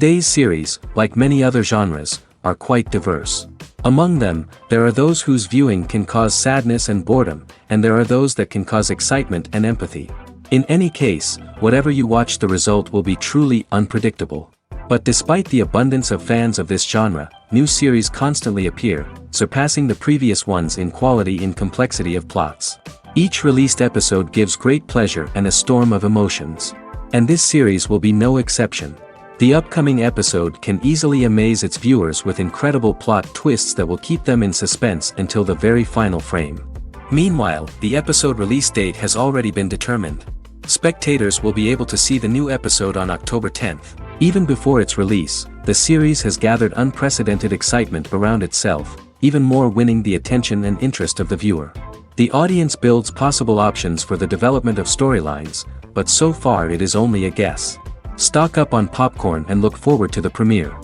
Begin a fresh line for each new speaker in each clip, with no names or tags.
Today's series, like many other genres, are quite diverse. Among them, there are those whose viewing can cause sadness and boredom, and there are those that can cause excitement and empathy. In any case, whatever you watch, the result will be truly unpredictable. But despite the abundance of fans of this genre, new series constantly appear, surpassing the previous ones in quality and complexity of plots. Each released episode gives great pleasure and a storm of emotions. And this series will be no exception. The upcoming episode can easily amaze its viewers with incredible plot twists that will keep them in suspense until the very final frame. Meanwhile, the episode release date has already been determined. Spectators will be able to see the new episode on October 10th. Even before its release, the series has gathered unprecedented excitement around itself, even more winning the attention and interest of the viewer. The audience builds possible options for the development of storylines, but so far it is only a guess. Stock up on popcorn and look forward to the premiere.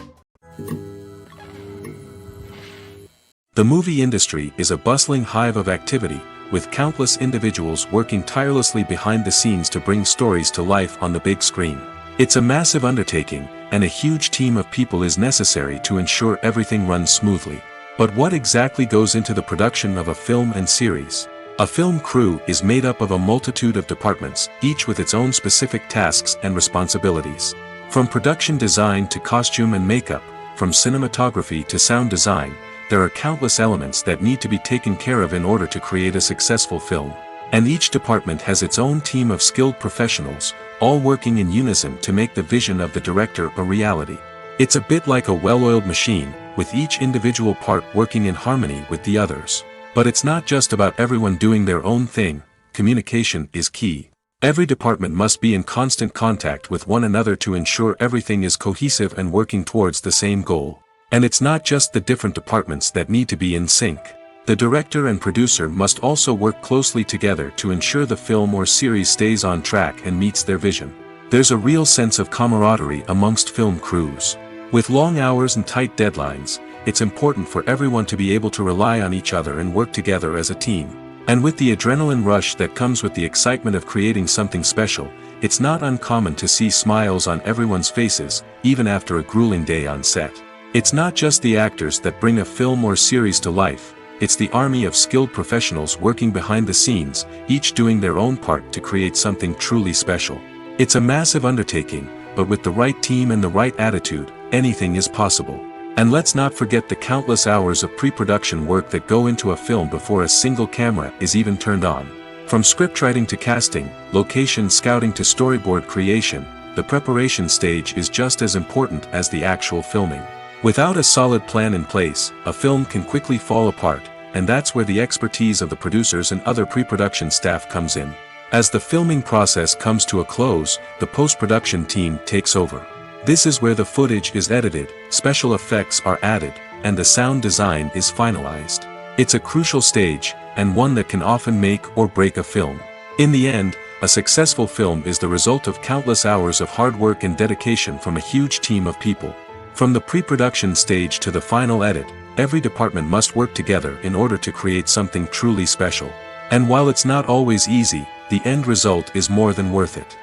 The movie industry is a bustling hive of activity, with countless individuals working tirelessly behind the scenes to bring stories to life on the big screen. It's a massive undertaking, and a huge team of people is necessary to ensure everything runs smoothly. But what exactly goes into the production of a film and series? A film crew is made up of a multitude of departments, each with its own specific tasks and responsibilities. From production design to costume and makeup, from cinematography to sound design, there are countless elements that need to be taken care of in order to create a successful film. And each department has its own team of skilled professionals, all working in unison to make the vision of the director a reality. It's a bit like a well-oiled machine, with each individual part working in harmony with the others. But it's not just about everyone doing their own thing. Communication is key. Every department must be in constant contact with one another to ensure everything is cohesive and working towards the same goal. And it's not just the different departments that need to be in sync. The director and producer must also work closely together to ensure the film or series stays on track and meets their vision. There's a real sense of camaraderie amongst film crews. With long hours and tight deadlines, it's important for everyone to be able to rely on each other and work together as a team. And with the adrenaline rush that comes with the excitement of creating something special, it's not uncommon to see smiles on everyone's faces, even after a grueling day on set. It's not just the actors that bring a film or series to life, it's the army of skilled professionals working behind the scenes, each doing their own part to create something truly special. It's a massive undertaking, but with the right team and the right attitude, anything is possible. And let's not forget the countless hours of pre-production work that go into a film before a single camera is even turned on. From scriptwriting to casting, location scouting to storyboard creation, the preparation stage is just as important as the actual filming. Without a solid plan in place, a film can quickly fall apart, and that's where the expertise of the producers and other pre-production staff comes in. As the filming process comes to a close, the post-production team takes over. This is where the footage is edited, special effects are added, and the sound design is finalized. It's a crucial stage, and one that can often make or break a film. In the end, a successful film is the result of countless hours of hard work and dedication from a huge team of people. From the pre-production stage to the final edit, every department must work together in order to create something truly special. And while it's not always easy, the end result is more than worth it.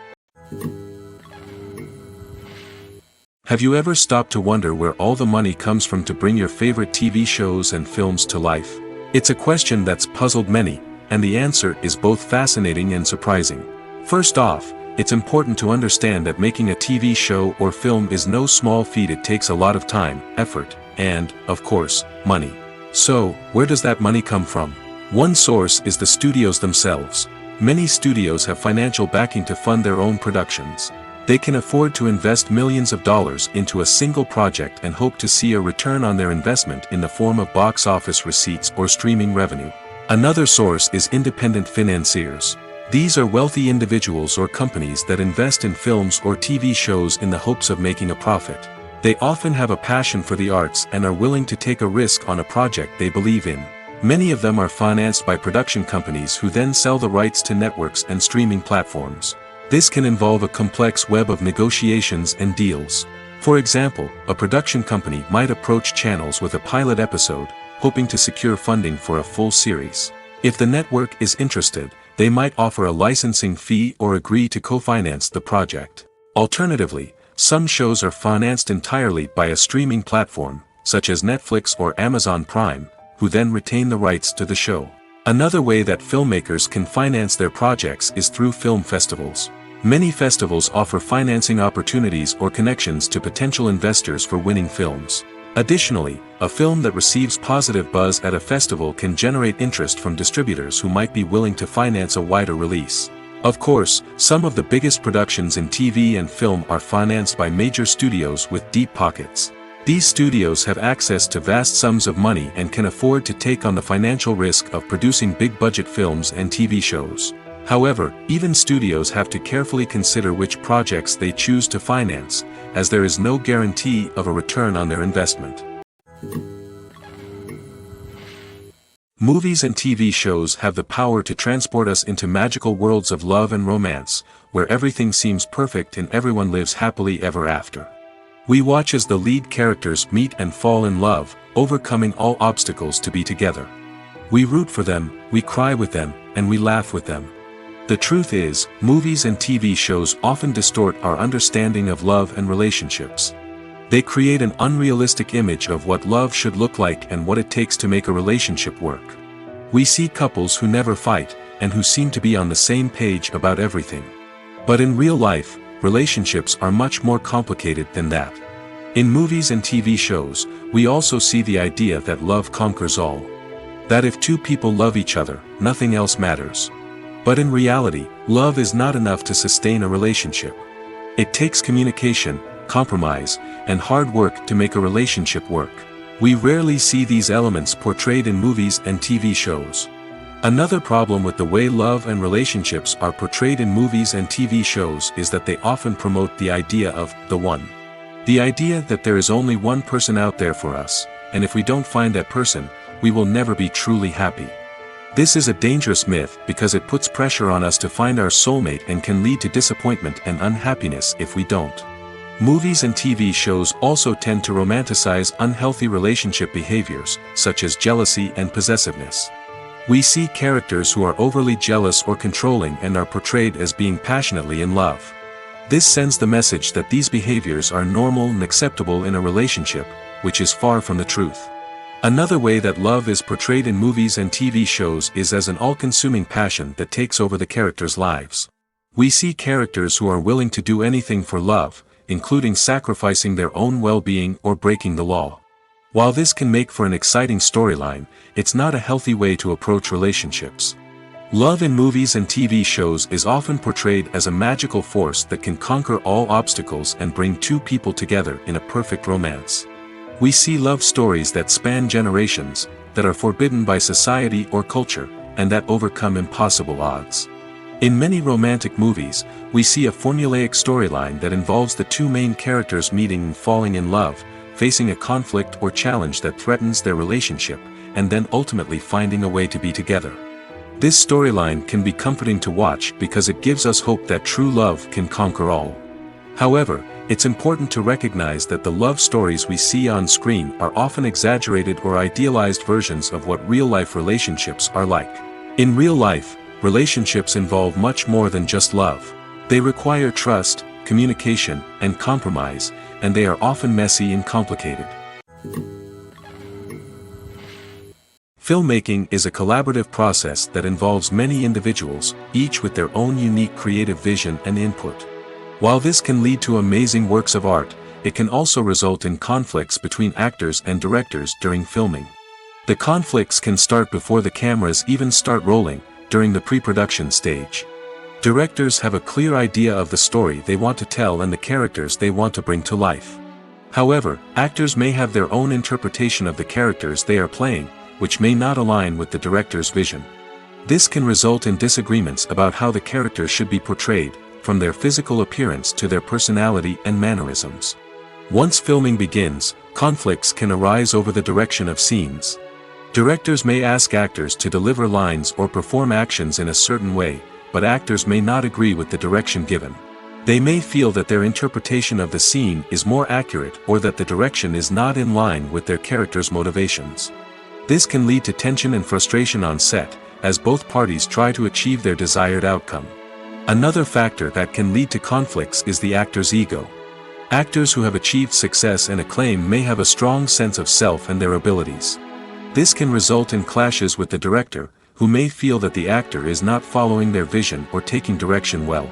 Have you ever stopped to wonder where all the money comes from to bring your favorite TV shows and films to life? It's a question that's puzzled many, and the answer is both fascinating and surprising. First off, it's important to understand that making a TV show or film is no small feat. It takes a lot of time, effort, and, of course, money. So, where does that money come from? One source is the studios themselves. Many studios have financial backing to fund their own productions. They can afford to invest millions of dollars into a single project and hope to see a return on their investment in the form of box office receipts or streaming revenue. Another source is independent financiers. These are wealthy individuals or companies that invest in films or TV shows in the hopes of making a profit. They often have a passion for the arts and are willing to take a risk on a project they believe in. Many of them are financed by production companies who then sell the rights to networks and streaming platforms. This can involve a complex web of negotiations and deals. For example, a production company might approach channels with a pilot episode, hoping to secure funding for a full series. If the network is interested, they might offer a licensing fee or agree to co-finance the project. Alternatively, some shows are financed entirely by a streaming platform, such as Netflix or Amazon Prime, who then retain the rights to the show. Another way that filmmakers can finance their projects is through film festivals. Many festivals offer financing opportunities or connections to potential investors for winning films. Additionally, a film that receives positive buzz at a festival can generate interest from distributors who might be willing to finance a wider release. Of course, some of the biggest productions in TV and film are financed by major studios with deep pockets. These studios have access to vast sums of money and can afford to take on the financial risk of producing big-budget films and TV shows. However, even studios have to carefully consider which projects they choose to finance, as there is no guarantee of a return on their investment. Movies and TV shows have the power to transport us into magical worlds of love and romance, where everything seems perfect and everyone lives happily ever after. We watch as the lead characters meet and fall in love, overcoming all obstacles to be together. We root for them, we cry with them, and we laugh with them. The truth is, movies and TV shows often distort our understanding of love and relationships. They create an unrealistic image of what love should look like and what it takes to make a relationship work. We see couples who never fight, and who seem to be on the same page about everything. But in real life, relationships are much more complicated than that. In movies and TV shows, we also see the idea that love conquers all. That if two people love each other, nothing else matters. But in reality, love is not enough to sustain a relationship. It takes communication, compromise, and hard work to make a relationship work. We rarely see these elements portrayed in movies and TV shows. Another problem with the way love and relationships are portrayed in movies and TV shows is that they often promote the idea of the one. The idea that there is only one person out there for us, and if we don't find that person, we will never be truly happy. This is a dangerous myth because it puts pressure on us to find our soulmate and can lead to disappointment and unhappiness if we don't. Movies and TV shows also tend to romanticize unhealthy relationship behaviors, such as jealousy and possessiveness. We see characters who are overly jealous or controlling and are portrayed as being passionately in love. This sends the message that these behaviors are normal and acceptable in a relationship, which is far from the truth. Another way that love is portrayed in movies and TV shows is as an all-consuming passion that takes over the characters' lives. We see characters who are willing to do anything for love, including sacrificing their own well-being or breaking the law. While this can make for an exciting storyline, it's not a healthy way to approach relationships. Love in movies and TV shows is often portrayed as a magical force that can conquer all obstacles and bring two people together in a perfect romance. We see love stories that span generations, that are forbidden by society or culture, and that overcome impossible odds. In many romantic movies, we see a formulaic storyline that involves the two main characters meeting and falling in love, facing a conflict or challenge that threatens their relationship, and then ultimately finding a way to be together. This storyline can be comforting to watch because it gives us hope that true love can conquer all. However, it's important to recognize that the love stories we see on screen are often exaggerated or idealized versions of what real-life relationships are like. In real life, relationships involve much more than just love. They require trust, communication, and compromise, and they are often messy and complicated. Filmmaking is a collaborative process that involves many individuals, each with their own unique creative vision and input. While this can lead to amazing works of art, it can also result in conflicts between actors and directors during filming. The conflicts can start before the cameras even start rolling, during the pre-production stage. Directors have a clear idea of the story they want to tell and the characters they want to bring to life. However, actors may have their own interpretation of the characters they are playing, which may not align with the director's vision. This can result in disagreements about how the character should be portrayed, from their physical appearance to their personality and mannerisms. Once filming begins, conflicts can arise over the direction of scenes. Directors may ask actors to deliver lines or perform actions in a certain way, but actors may not agree with the direction given. They may feel that their interpretation of the scene is more accurate or that the direction is not in line with their character's motivations. This can lead to tension and frustration on set, as both parties try to achieve their desired outcome. Another factor that can lead to conflicts is the actor's ego. Actors who have achieved success and acclaim may have a strong sense of self and their abilities. This can result in clashes with the director, who may feel that the actor is not following their vision or taking direction well.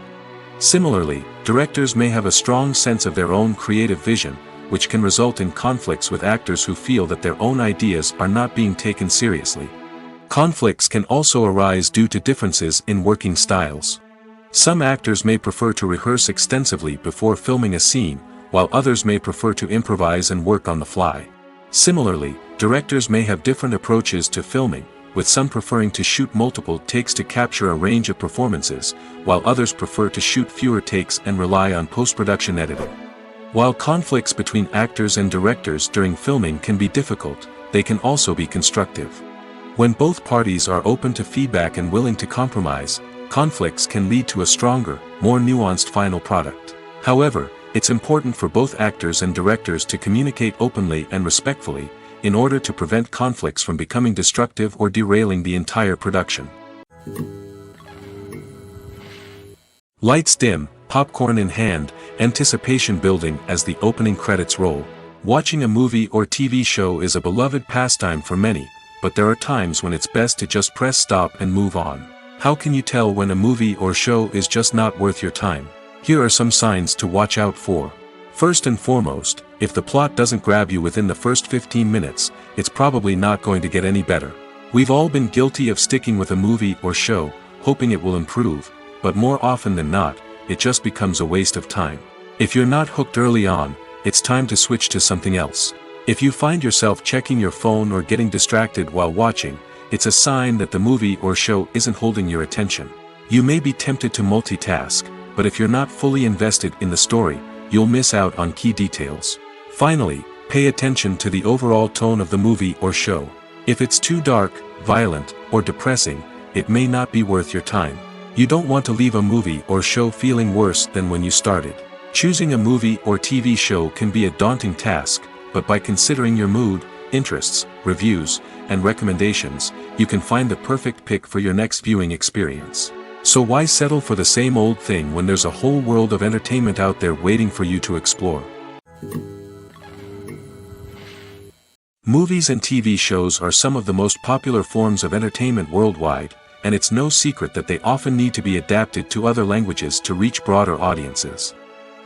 Similarly, directors may have a strong sense of their own creative vision, which can result in conflicts with actors who feel that their own ideas are not being taken seriously. Conflicts can also arise due to differences in working styles. Some actors may prefer to rehearse extensively before filming a scene, while others may prefer to improvise and work on the fly. Similarly, directors may have different approaches to filming, with some preferring to shoot multiple takes to capture a range of performances, while others prefer to shoot fewer takes and rely on post-production editing. While conflicts between actors and directors during filming can be difficult, they can also be constructive. When both parties are open to feedback and willing to compromise, conflicts can lead to a stronger, more nuanced final product. However, it's important for both actors and directors to communicate openly and respectfully, in order to prevent conflicts from becoming destructive or derailing the entire production. Lights dim, popcorn in hand, anticipation building as the opening credits roll. Watching a movie or TV show is a beloved pastime for many, but there are times when it's best to just press stop and move on. How can you tell when a movie or show is just not worth your time? Here are some signs to watch out for. First and foremost, if the plot doesn't grab you within the first 15 minutes, it's probably not going to get any better. We've all been guilty of sticking with a movie or show, hoping it will improve, but more often than not, it just becomes a waste of time. If you're not hooked early on, it's time to switch to something else. If you find yourself checking your phone or getting distracted while watching, it's a sign that the movie or show isn't holding your attention. You may be tempted to multitask, but if you're not fully invested in the story, you'll miss out on key details. Finally, pay attention to the overall tone of the movie or show. If it's too dark, violent, or depressing, it may not be worth your time. You don't want to leave a movie or show feeling worse than when you started. Choosing a movie or TV show can be a daunting task, but by considering your mood, interests, reviews, and recommendations, you can find the perfect pick for your next viewing experience. So why settle for the same old thing when there's a whole world of entertainment out there waiting for you to explore? Movies and TV shows are some of the most popular forms of entertainment worldwide, and it's no secret that they often need to be adapted to other languages to reach broader audiences.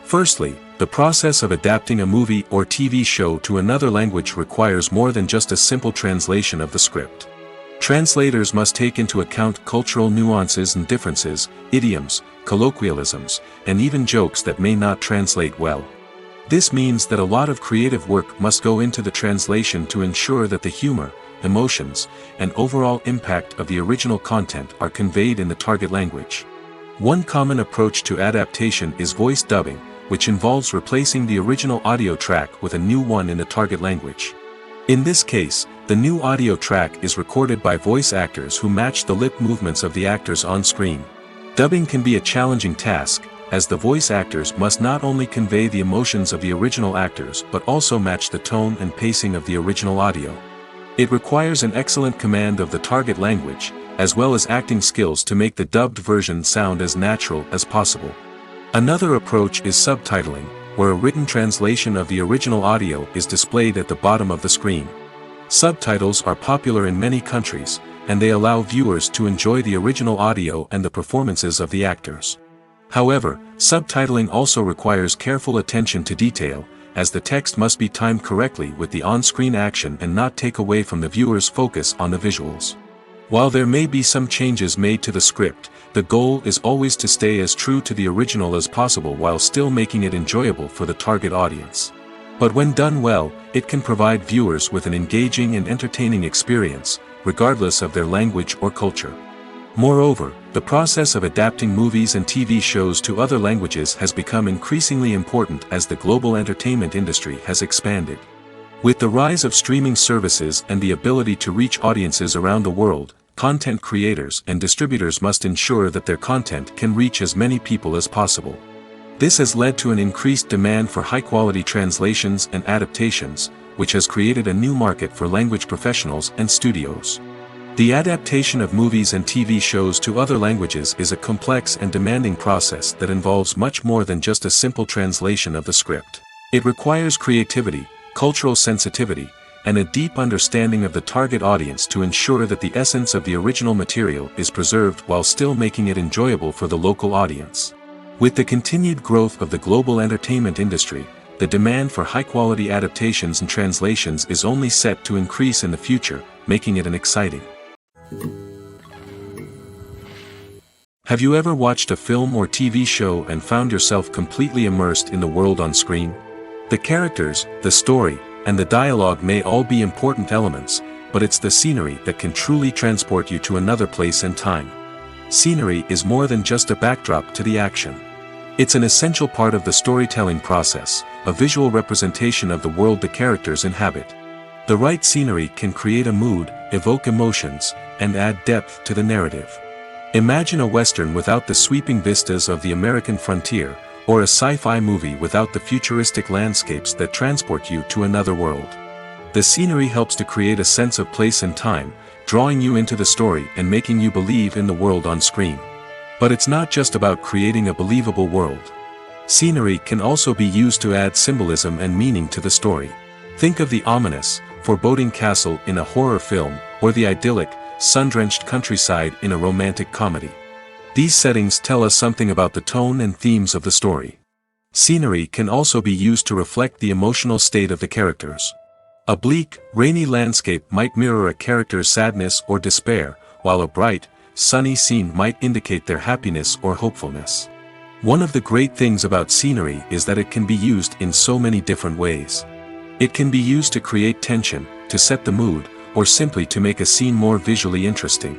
Firstly, the process of adapting a movie or TV show to another language requires more than just a simple translation of the script. Translators must take into account cultural nuances and differences, idioms, colloquialisms, and even jokes that may not translate well. This means that a lot of creative work must go into the translation to ensure that the humor, emotions, and overall impact of the original content are conveyed in the target language. One common approach to adaptation is voice dubbing, which involves replacing the original audio track with a new one in the target language. In this case, the new audio track is recorded by voice actors who match the lip movements of the actors on screen. Dubbing can be a challenging task, as the voice actors must not only convey the emotions of the original actors but also match the tone and pacing of the original audio. It requires an excellent command of the target language, as well as acting skills to make the dubbed version sound as natural as possible. Another approach is subtitling, where a written translation of the original audio is displayed at the bottom of the screen. Subtitles are popular in many countries, and they allow viewers to enjoy the original audio and the performances of the actors. However, subtitling also requires careful attention to detail, as the text must be timed correctly with the on-screen action and not take away from the viewer's focus on the visuals. While there may be some changes made to the script, the goal is always to stay as true to the original as possible while still making it enjoyable for the target audience. But when done well, it can provide viewers with an engaging and entertaining experience, regardless of their language or culture. Moreover, the process of adapting movies and TV shows to other languages has become increasingly important as the global entertainment industry has expanded. With the rise of streaming services and the ability to reach audiences around the world, content creators and distributors must ensure that their content can reach as many people as possible. This has led to an increased demand for high-quality translations and adaptations, which has created a new market for language professionals and studios. The adaptation of movies and TV shows to other languages is a complex and demanding process that involves much more than just a simple translation of the script. It requires creativity, cultural sensitivity, and a deep understanding of the target audience to ensure that the essence of the original material is preserved while still making it enjoyable for the local audience. With the continued growth of the global entertainment industry, the demand for high-quality adaptations and translations is only set to increase in the future, making it an exciting. Have you ever watched a film or TV show and found yourself completely immersed in the world on screen? The characters, the story, and the dialogue may all be important elements, but it's the scenery that can truly transport you to another place and time. Scenery is more than just a backdrop to the action. It's an essential part of the storytelling process, a visual representation of the world the characters inhabit. The right scenery can create a mood, evoke emotions, and add depth to the narrative. Imagine a Western without the sweeping vistas of the American frontier, or a sci-fi movie without the futuristic landscapes that transport you to another world. The scenery helps to create a sense of place and time, drawing you into the story and making you believe in the world on screen. But it's not just about creating a believable world. Scenery can also be used to add symbolism and meaning to the story. Think of the ominous, foreboding castle in a horror film, or the idyllic, sun-drenched countryside in a romantic comedy. These settings tell us something about the tone and themes of the story. Scenery can also be used to reflect the emotional state of the characters. A bleak, rainy landscape might mirror a character's sadness or despair, while a bright, sunny scene might indicate their happiness or hopefulness. One of the great things about scenery is that it can be used in so many different ways. It can be used to create tension, to set the mood, or simply to make a scene more visually interesting.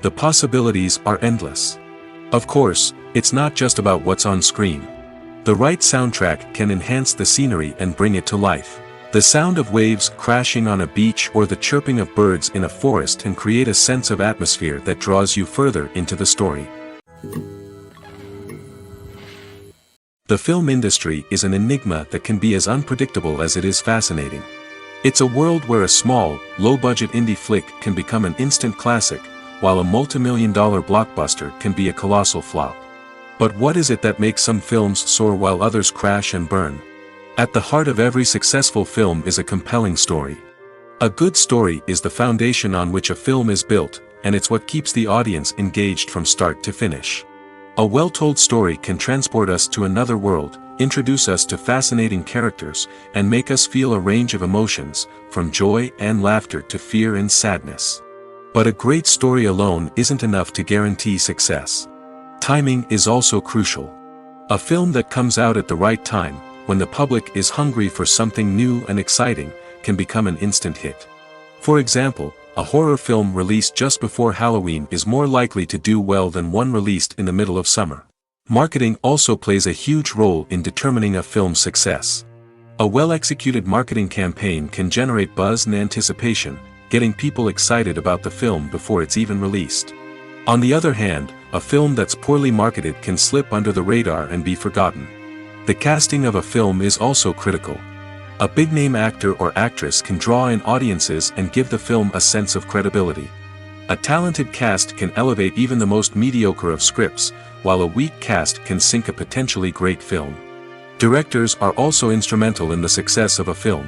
The possibilities are endless. Of course, it's not just about what's on screen. The right soundtrack can enhance the scenery and bring it to life. The sound of waves crashing on a beach or the chirping of birds in a forest can create a sense of atmosphere that draws you further into the story. The film industry is an enigma that can be as unpredictable as it is fascinating. It's a world where a small, low-budget indie flick can become an instant classic, while a multi-million-dollar blockbuster can be a colossal flop. But what is it that makes some films soar while others crash and burn? At the heart of every successful film is a compelling story. A good story is the foundation on which a film is built, and it's what keeps the audience engaged from start to finish. A well-told story can transport us to another world, introduce us to fascinating characters, and make us feel a range of emotions, from joy and laughter to fear and sadness. But a great story alone isn't enough to guarantee success. Timing is also crucial. A film that comes out at the right time, when the public is hungry for something new and exciting, can become an instant hit. For example, a horror film released just before Halloween is more likely to do well than one released in the middle of summer. Marketing also plays a huge role in determining a film's success. A well-executed marketing campaign can generate buzz and anticipation, getting people excited about the film before it's even released. On the other hand, a film that's poorly marketed can slip under the radar and be forgotten. The casting of a film is also critical. A big-name actor or actress can draw in audiences and give the film a sense of credibility. A talented cast can elevate even the most mediocre of scripts, while a weak cast can sink a potentially great film. Directors are also instrumental in the success of a film.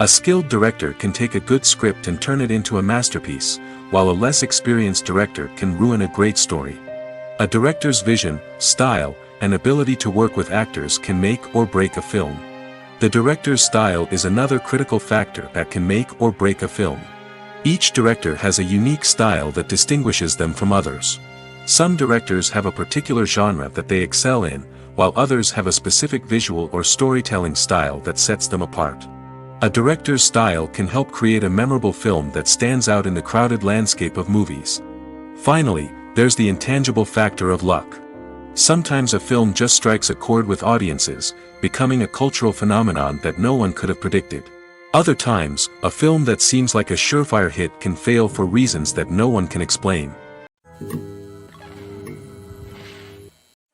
A skilled director can take a good script and turn it into a masterpiece, while a less experienced director can ruin a great story. A director's vision, style, and ability to work with actors can make or break a film. The director's style is another critical factor that can make or break a film. Each director has a unique style that distinguishes them from others. Some directors have a particular genre that they excel in, while others have a specific visual or storytelling style that sets them apart. A director's style can help create a memorable film that stands out in the crowded landscape of movies. Finally, there's the intangible factor of luck. Sometimes a film just strikes a chord with audiences, becoming a cultural phenomenon that no one could have predicted. Other times, a film that seems like a surefire hit can fail for reasons that no one can explain.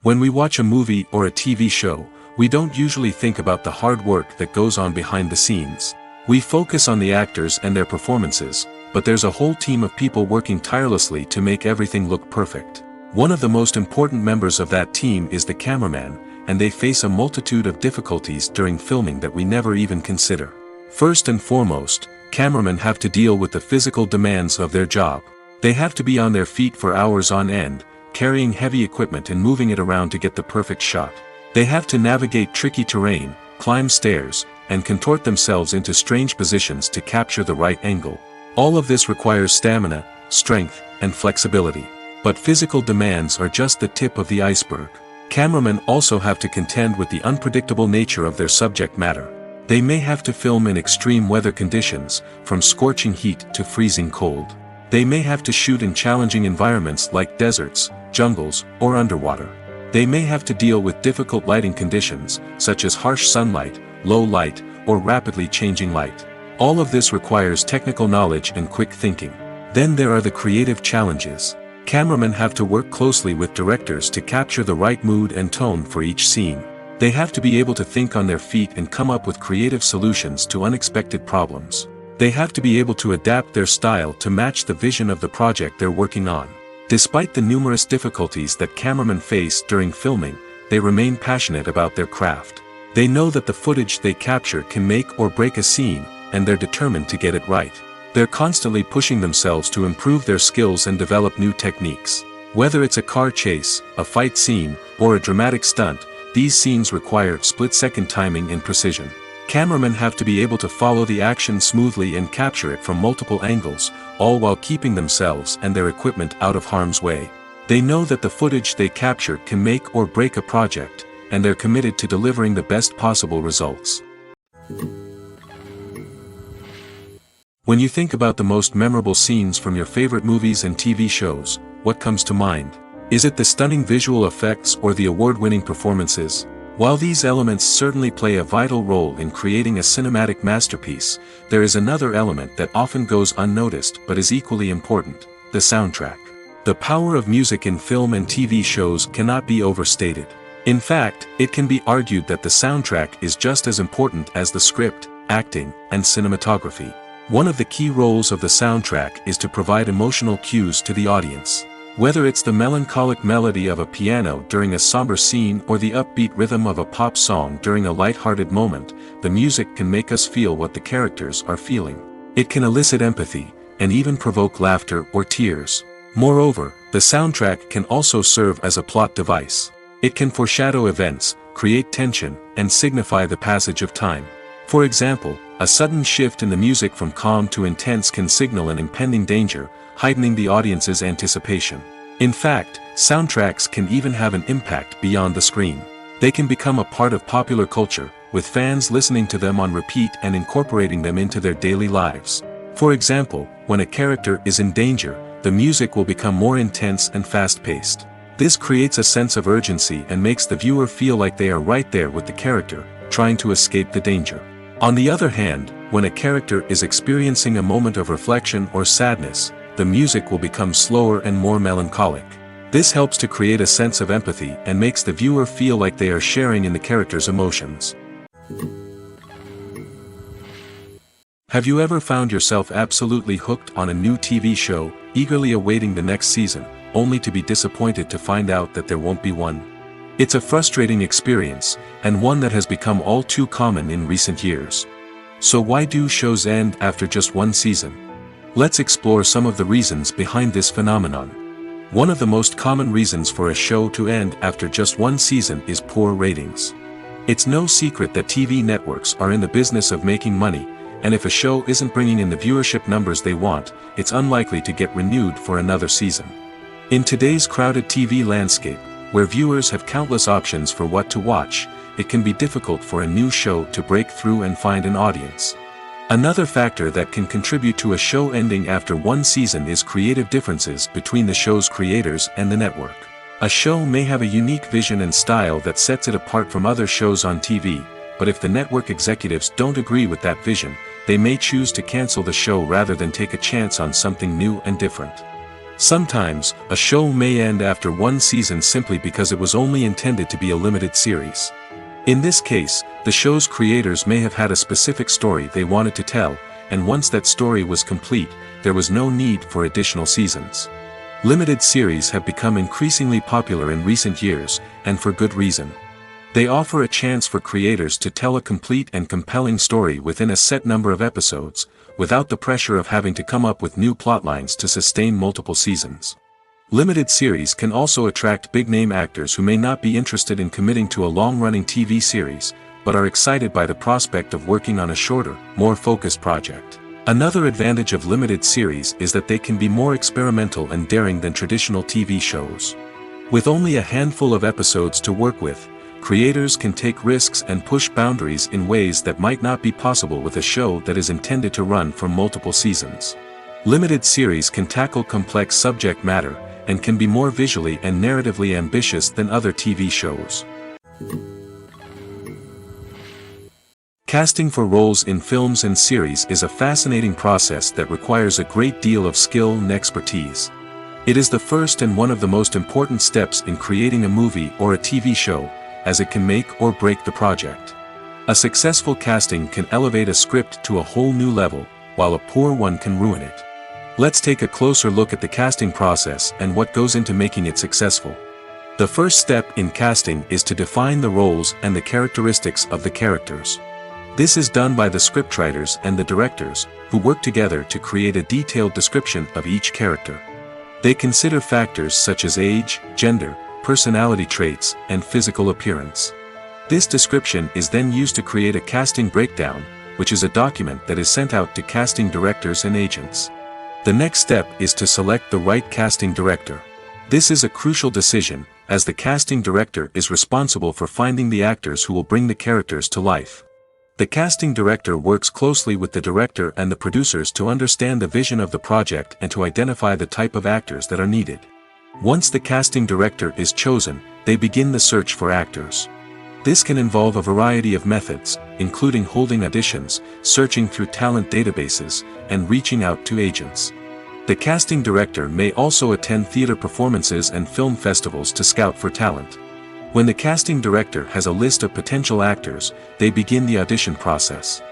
When we watch a movie or a TV show, we don't usually think about the hard work that goes on behind the scenes. We focus on the actors and their performances, but there's a whole team of people working tirelessly to make everything look perfect. One of the most important members of that team is the cameraman, and they face a multitude of difficulties during filming that we never even consider. First and foremost, cameramen have to deal with the physical demands of their job. They have to be on their feet for hours on end, carrying heavy equipment and moving it around to get the perfect shot. They have to navigate tricky terrain, climb stairs, and contort themselves into strange positions to capture the right angle. All of this requires stamina, strength, and flexibility. But physical demands are just the tip of the iceberg. Cameramen also have to contend with the unpredictable nature of their subject matter. They may have to film in extreme weather conditions, from scorching heat to freezing cold. They may have to shoot in challenging environments like deserts, jungles, or underwater. They may have to deal with difficult lighting conditions, such as harsh sunlight, low light, or rapidly changing light. All of this requires technical knowledge and quick thinking. Then there are the creative challenges. Cameramen have to work closely with directors to capture the right mood and tone for each scene. They have to be able to think on their feet and come up with creative solutions to unexpected problems. They have to be able to adapt their style to match the vision of the project they're working on. Despite the numerous difficulties that cameramen face during filming, they remain passionate about their craft. They know that the footage they capture can make or break a scene, and they're determined to get it right. They're constantly pushing themselves to improve their skills and develop new techniques. Whether it's a car chase, a fight scene, or a dramatic stunt, these scenes require split-second timing and precision. Cameramen have to be able to follow the action smoothly and capture it from multiple angles, all while keeping themselves and their equipment out of harm's way. They know that the footage they capture can make or break a project, and they're committed to delivering the best possible results. When you think about the most memorable scenes from your favorite movies and TV shows, what comes to mind? Is it the stunning visual effects or the award-winning performances? While these elements certainly play a vital role in creating a cinematic masterpiece, there is another element that often goes unnoticed but is equally important: the soundtrack. The power of music in film and TV shows cannot be overstated. In fact, it can be argued that the soundtrack is just as important as the script, acting, and cinematography. One of the key roles of the soundtrack is to provide emotional cues to the audience. Whether it's the melancholic melody of a piano during a somber scene or the upbeat rhythm of a pop song during a light-hearted moment, the music can make us feel what the characters are feeling. It can elicit empathy, and even provoke laughter or tears. Moreover, the soundtrack can also serve as a plot device. It can foreshadow events, create tension, and signify the passage of time. For example, a sudden shift in the music from calm to intense can signal an impending danger, heightening the audience's anticipation. In fact, soundtracks can even have an impact beyond the screen. They can become a part of popular culture, with fans listening to them on repeat and incorporating them into their daily lives. For example, when a character is in danger, the music will become more intense and fast-paced. This creates a sense of urgency and makes the viewer feel like they are right there with the character, trying to escape the danger. On the other hand, when a character is experiencing a moment of reflection or sadness, the music will become slower and more melancholic. This helps to create a sense of empathy and makes the viewer feel like they are sharing in the character's emotions. Have you ever found yourself absolutely hooked on a new TV show, eagerly awaiting the next season, only to be disappointed to find out that there won't be one? It's a frustrating experience, and one that has become all too common in recent years. So why do shows end after just one season? Let's explore some of the reasons behind this phenomenon. One of the most common reasons for a show to end after just one season is poor ratings. It's no secret that TV networks are in the business of making money, and if a show isn't bringing in the viewership numbers they want, it's unlikely to get renewed for another season. In today's crowded TV landscape, where viewers have countless options for what to watch, it can be difficult for a new show to break through and find an audience. Another factor that can contribute to a show ending after one season is creative differences between the show's creators and the network. A show may have a unique vision and style that sets it apart from other shows on TV, but if the network executives don't agree with that vision, they may choose to cancel the show rather than take a chance on something new and different. Sometimes, a show may end after one season simply because it was only intended to be a limited series. In this case, the show's creators may have had a specific story they wanted to tell, and once that story was complete, there was no need for additional seasons. Limited series have become increasingly popular in recent years, and for good reason. They offer a chance for creators to tell a complete and compelling story within a set number of episodes, without the pressure of having to come up with new plotlines to sustain multiple seasons. Limited series can also attract big-name actors who may not be interested in committing to a long-running TV series, but are excited by the prospect of working on a shorter, more focused project. Another advantage of limited series is that they can be more experimental and daring than traditional TV shows. With only a handful of episodes to work with, creators can take risks and push boundaries in ways that might not be possible with a show that is intended to run for multiple seasons. Limited series can tackle complex subject matter, and can be more visually and narratively ambitious than other TV shows. Casting for roles in films and series is a fascinating process that requires a great deal of skill and expertise. It is the first and one of the most important steps in creating a movie or a TV show, as it can make or break the project. A successful casting can elevate a script to a whole new level, while a poor one can ruin it. Let's take a closer look at the casting process and what goes into making it successful. The first step in casting is to define the roles and the characteristics of the characters. This is done by the scriptwriters and the directors, who work together to create a detailed description of each character. They consider factors such as age, gender, personality traits, and physical appearance. This description is then used to create a casting breakdown, which is a document that is sent out to casting directors and agents. The next step is to select the right casting director. This is a crucial decision, as the casting director is responsible for finding the actors who will bring the characters to life. The casting director works closely with the director and the producers to understand the vision of the project and to identify the type of actors that are needed. Once the casting director is chosen, they begin the search for actors. This can involve a variety of methods, including holding auditions, searching through talent databases, and reaching out to agents. The casting director may also attend theater performances and film festivals to scout for talent. When the casting director has a list of potential actors, they begin the audition process.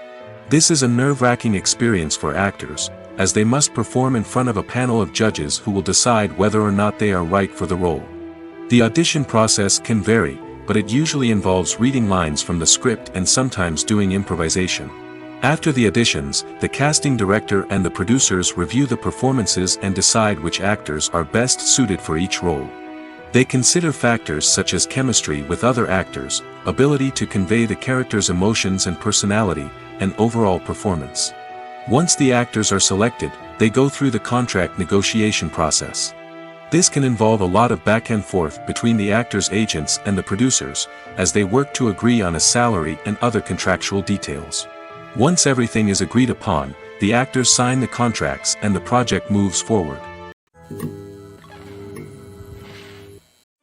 This is a nerve-wracking experience for actors, as they must perform in front of a panel of judges who will decide whether or not they are right for the role. The audition process can vary, but it usually involves reading lines from the script and sometimes doing improvisation. After the auditions, the casting director and the producers review the performances and decide which actors are best suited for each role. They consider factors such as chemistry with other actors, ability to convey the character's emotions and personality, and overall performance. Once the actors are selected, they go through the contract negotiation process. This can involve a lot of back and forth between the actors' agents and the producers, as they work to agree on a salary and other contractual details. Once everything is agreed upon, the actors sign the contracts and the project moves forward.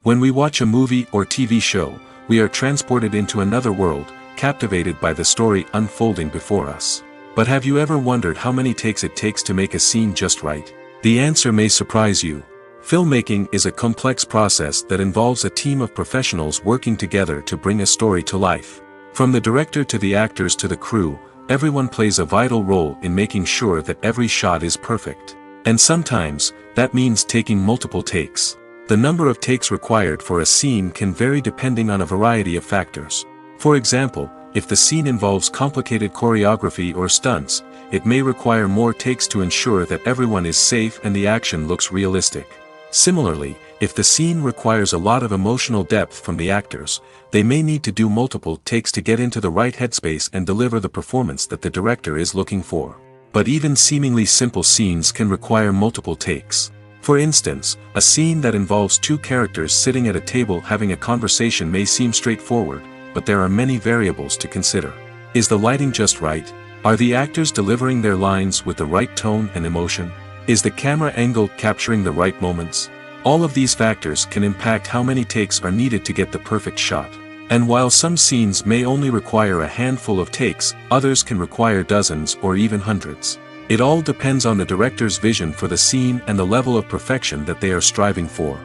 When we watch a movie or TV show, we are transported into another world, captivated by the story unfolding before us. But have you ever wondered how many takes it takes to make a scene just right? The answer may surprise you. Filmmaking is a complex process that involves a team of professionals working together to bring a story to life. From the director to the actors to the crew, everyone plays a vital role in making sure that every shot is perfect. And sometimes, that means taking multiple takes. The number of takes required for a scene can vary depending on a variety of factors. For example, If the scene involves complicated choreography or stunts, it may require more takes to ensure that everyone is safe and the action looks realistic. Similarly, if the scene requires a lot of emotional depth from the actors, they may need to do multiple takes to get into the right headspace and deliver the performance that the director is looking for. But even seemingly simple scenes can require multiple takes. For instance, a scene that involves two characters sitting at a table having a conversation may seem straightforward, but there are many variables to consider. Is the lighting just right? Are the actors delivering their lines with the right tone and emotion? Is the camera angle capturing the right moments? All of these factors can impact how many takes are needed to get the perfect shot. And while some scenes may only require a handful of takes, others can require dozens or even hundreds. It all depends on the director's vision for the scene and the level of perfection that they are striving for.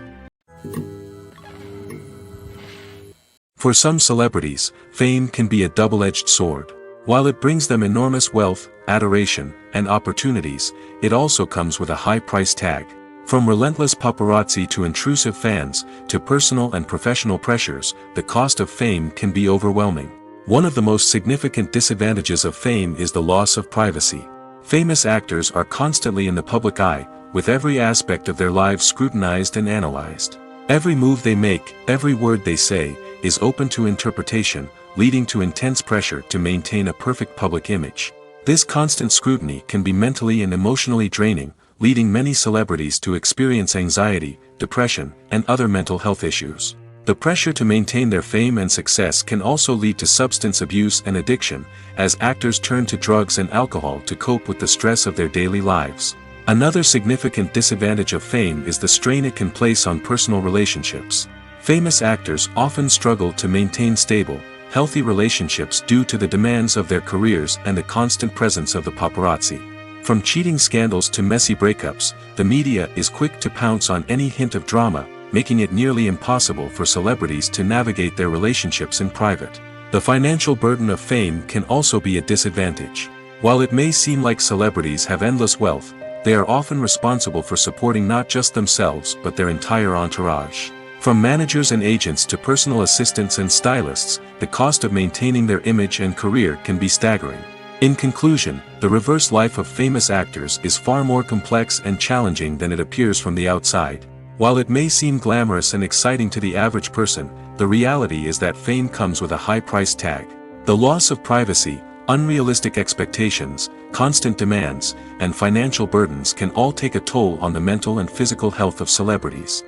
For some celebrities, fame can be a double-edged sword. While it brings them enormous wealth, adoration, and opportunities, it also comes with a high price tag. From relentless paparazzi to intrusive fans, to personal and professional pressures, the cost of fame can be overwhelming. One of the most significant disadvantages of fame is the loss of privacy. Famous actors are constantly in the public eye, with every aspect of their lives scrutinized and analyzed. Every move they make, every word they say, is open to interpretation, leading to intense pressure to maintain a perfect public image. This constant scrutiny can be mentally and emotionally draining, leading many celebrities to experience anxiety, depression, and other mental health issues. The pressure to maintain their fame and success can also lead to substance abuse and addiction, as actors turn to drugs and alcohol to cope with the stress of their daily lives. Another significant disadvantage of fame is the strain it can place on personal relationships. Famous actors often struggle to maintain stable, healthy relationships due to the demands of their careers and the constant presence of the paparazzi. From cheating scandals to messy breakups, the media is quick to pounce on any hint of drama, making it nearly impossible for celebrities to navigate their relationships in private. The financial burden of fame can also be a disadvantage. While it may seem like celebrities have endless wealth, they are often responsible for supporting not just themselves but their entire entourage. From managers and agents to personal assistants and stylists, the cost of maintaining their image and career can be staggering. In conclusion, the reverse life of famous actors is far more complex and challenging than it appears from the outside. While it may seem glamorous and exciting to the average person, the reality is that fame comes with a high price tag. The loss of privacy, unrealistic expectations, constant demands, and financial burdens can all take a toll on the mental and physical health of celebrities.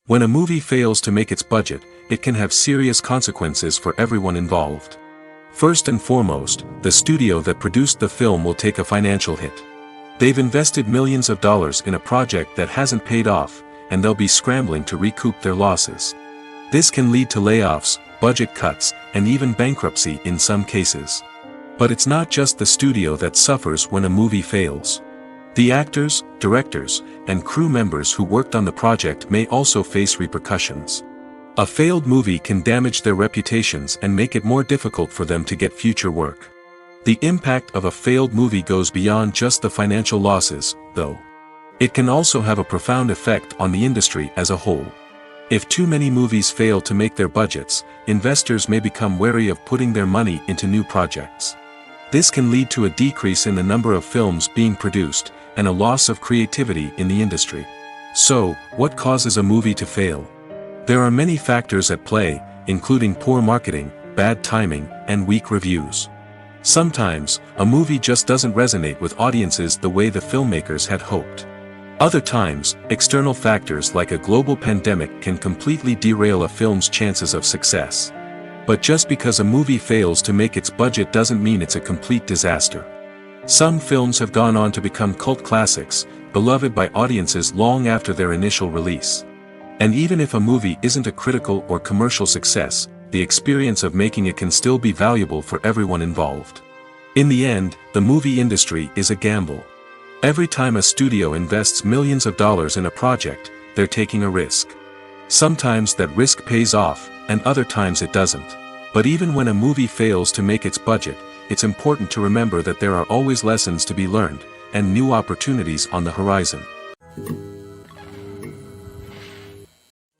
When a movie fails to make its budget, it can have serious consequences for everyone involved. First and foremost, the studio that produced the film will take a financial hit. They've invested millions of dollars in a project that hasn't paid off, and they'll be scrambling to recoup their losses. This can lead to layoffs, budget cuts, and even bankruptcy in some cases. But it's not just the studio that suffers when a movie fails. The actors, directors, and crew members who worked on the project may also face repercussions. A failed movie can damage their reputations and make it more difficult for them to get future work. The impact of a failed movie goes beyond just the financial losses, though. It can also have a profound effect on the industry as a whole. If too many movies fail to make their budgets, investors may become wary of putting their money into new projects. This can lead to a decrease in the number of films being produced, and a loss of creativity in the industry. So, what causes a movie to fail? There are many factors at play, including poor marketing, bad timing, and weak reviews. Sometimes, a movie just doesn't resonate with audiences the way the filmmakers had hoped. Other times, external factors like a global pandemic can completely derail a film's chances of success. But just because a movie fails to make its budget doesn't mean it's a complete disaster. Some films have gone on to become cult classics, beloved by audiences long after their initial release. And even if a movie isn't a critical or commercial success, the experience of making it can still be valuable for everyone involved. In the end, the movie industry is a gamble. Every time a studio invests millions of dollars in a project, they're taking a risk. Sometimes that risk pays off, and other times it doesn't. But even when a movie fails to make its budget, it's important to remember that there are always lessons to be learned, and new opportunities on the horizon.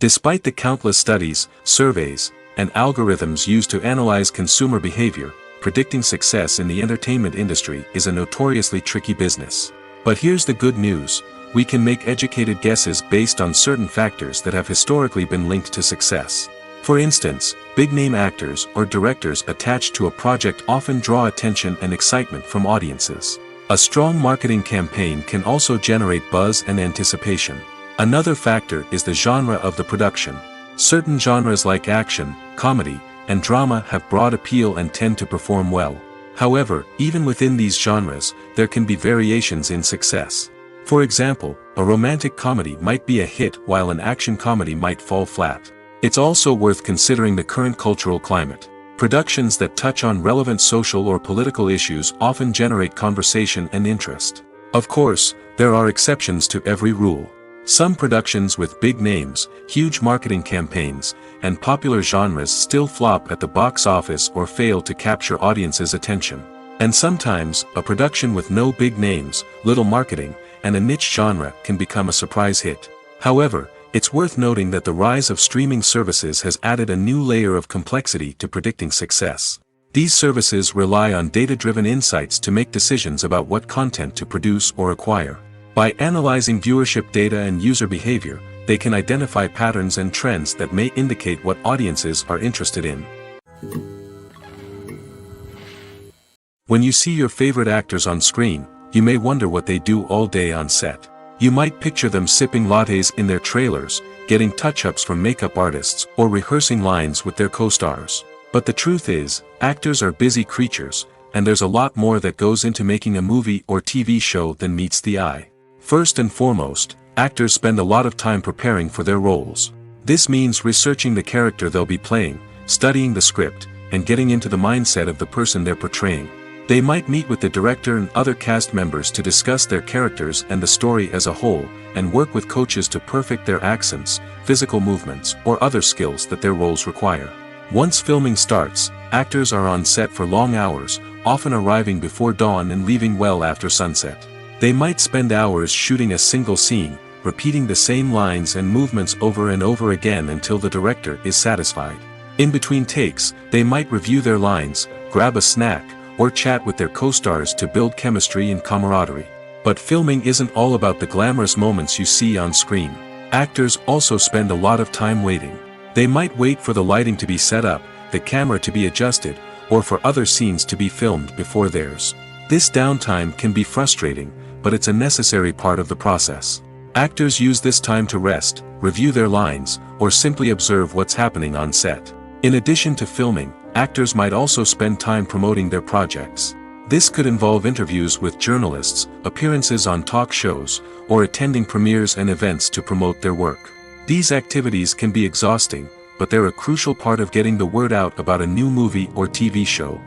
Despite the countless studies, surveys, and algorithms used to analyze consumer behavior, predicting success in the entertainment industry is a notoriously tricky business. But here's the good news: we can make educated guesses based on certain factors that have historically been linked to success. For instance, big-name actors or directors attached to a project often draw attention and excitement from audiences. A strong marketing campaign can also generate buzz and anticipation. Another factor is the genre of the production. Certain genres like action, comedy, and drama have broad appeal and tend to perform well. However, even within these genres, there can be variations in success. For example, a romantic comedy might be a hit while an action comedy might fall flat. It's also worth considering the current cultural climate. Productions that touch on relevant social or political issues often generate conversation and interest. Of course, there are exceptions to every rule. Some productions with big names, huge marketing campaigns, and popular genres still flop at the box office or fail to capture audiences' attention. And sometimes, a production with no big names, little marketing, and a niche genre can become a surprise hit. However, it's worth noting that the rise of streaming services has added a new layer of complexity to predicting success. These services rely on data-driven insights to make decisions about what content to produce or acquire. By analyzing viewership data and user behavior, they can identify patterns and trends that may indicate what audiences are interested in. When you see your favorite actors on screen, you may wonder what they do all day on set. You might picture them sipping lattes in their trailers, getting touch-ups from makeup artists, or rehearsing lines with their co-stars. But the truth is, actors are busy creatures, and there's a lot more that goes into making a movie or TV show than meets the eye. First and foremost, actors spend a lot of time preparing for their roles. This means researching the character they'll be playing, studying the script, and getting into the mindset of the person they're portraying. They might meet with the director and other cast members to discuss their characters and the story as a whole, and work with coaches to perfect their accents, physical movements, or other skills that their roles require. Once filming starts, actors are on set for long hours, often arriving before dawn and leaving well after sunset. They might spend hours shooting a single scene, repeating the same lines and movements over and over again until the director is satisfied. In between takes, they might review their lines, grab a snack, or chat with their co-stars to build chemistry and camaraderie. But filming isn't all about the glamorous moments you see on screen. Actors also spend a lot of time waiting. They might wait for the lighting to be set up, the camera to be adjusted, or for other scenes to be filmed before theirs. This downtime can be frustrating, but it's a necessary part of the process. Actors use this time to rest, review their lines, or simply observe what's happening on set. In addition to filming, actors might also spend time promoting their projects. This could involve interviews with journalists, appearances on talk shows, or attending premieres and events to promote their work. These activities can be exhausting, but they're a crucial part of getting the word out about a new movie or TV show.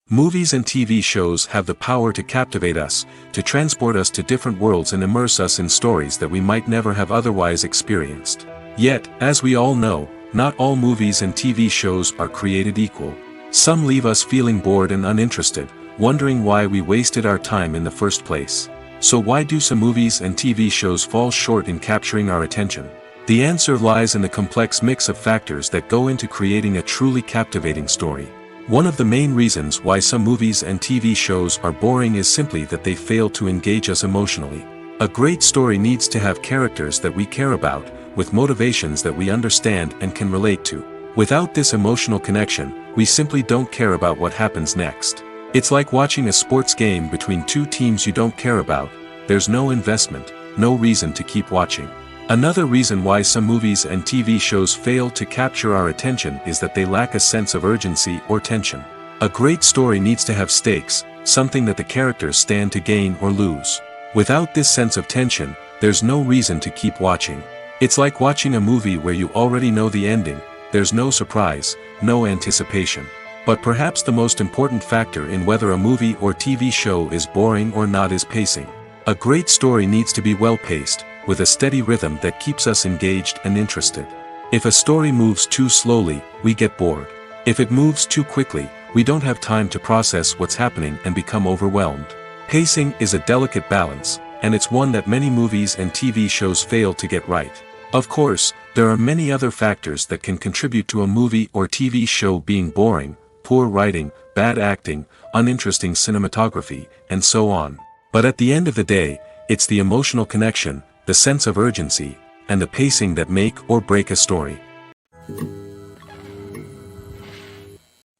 Movies and TV shows have the power to captivate us, to transport us to different worlds and immerse us in stories that we might never have otherwise experienced. Yet, as we all know, not all movies and TV shows are created equal. Some leave us feeling bored and uninterested, wondering why we wasted our time in the first place. So why do some movies and TV shows fall short in capturing our attention? The answer lies in the complex mix of factors that go into creating a truly captivating story. One of the main reasons why some movies and TV shows are boring is simply that they fail to engage us emotionally. A great story needs to have characters that we care about, with motivations that we understand and can relate to. Without this emotional connection, we simply don't care about what happens next. It's like watching a sports game between two teams you don't care about. There's no investment, no reason to keep watching. Another reason why some movies and TV shows fail to capture our attention is that they lack a sense of urgency or tension. A great story needs to have stakes, something that the characters stand to gain or lose. Without this sense of tension, there's no reason to keep watching. It's like watching a movie where you already know the ending. There's no surprise, no anticipation. But perhaps the most important factor in whether a movie or TV show is boring or not is pacing. A great story needs to be well-paced, with a steady rhythm that keeps us engaged and interested. If a story moves too slowly, we get bored. If it moves too quickly, we don't have time to process what's happening and become overwhelmed. Pacing is a delicate balance, and it's one that many movies and TV shows fail to get right. Of course, There are many other factors that can contribute to a movie or TV show being boring: poor writing, bad acting, uninteresting cinematography, and so on. But at the end of the day, it's the emotional connection, the sense of urgency, and the pacing that make or break a story.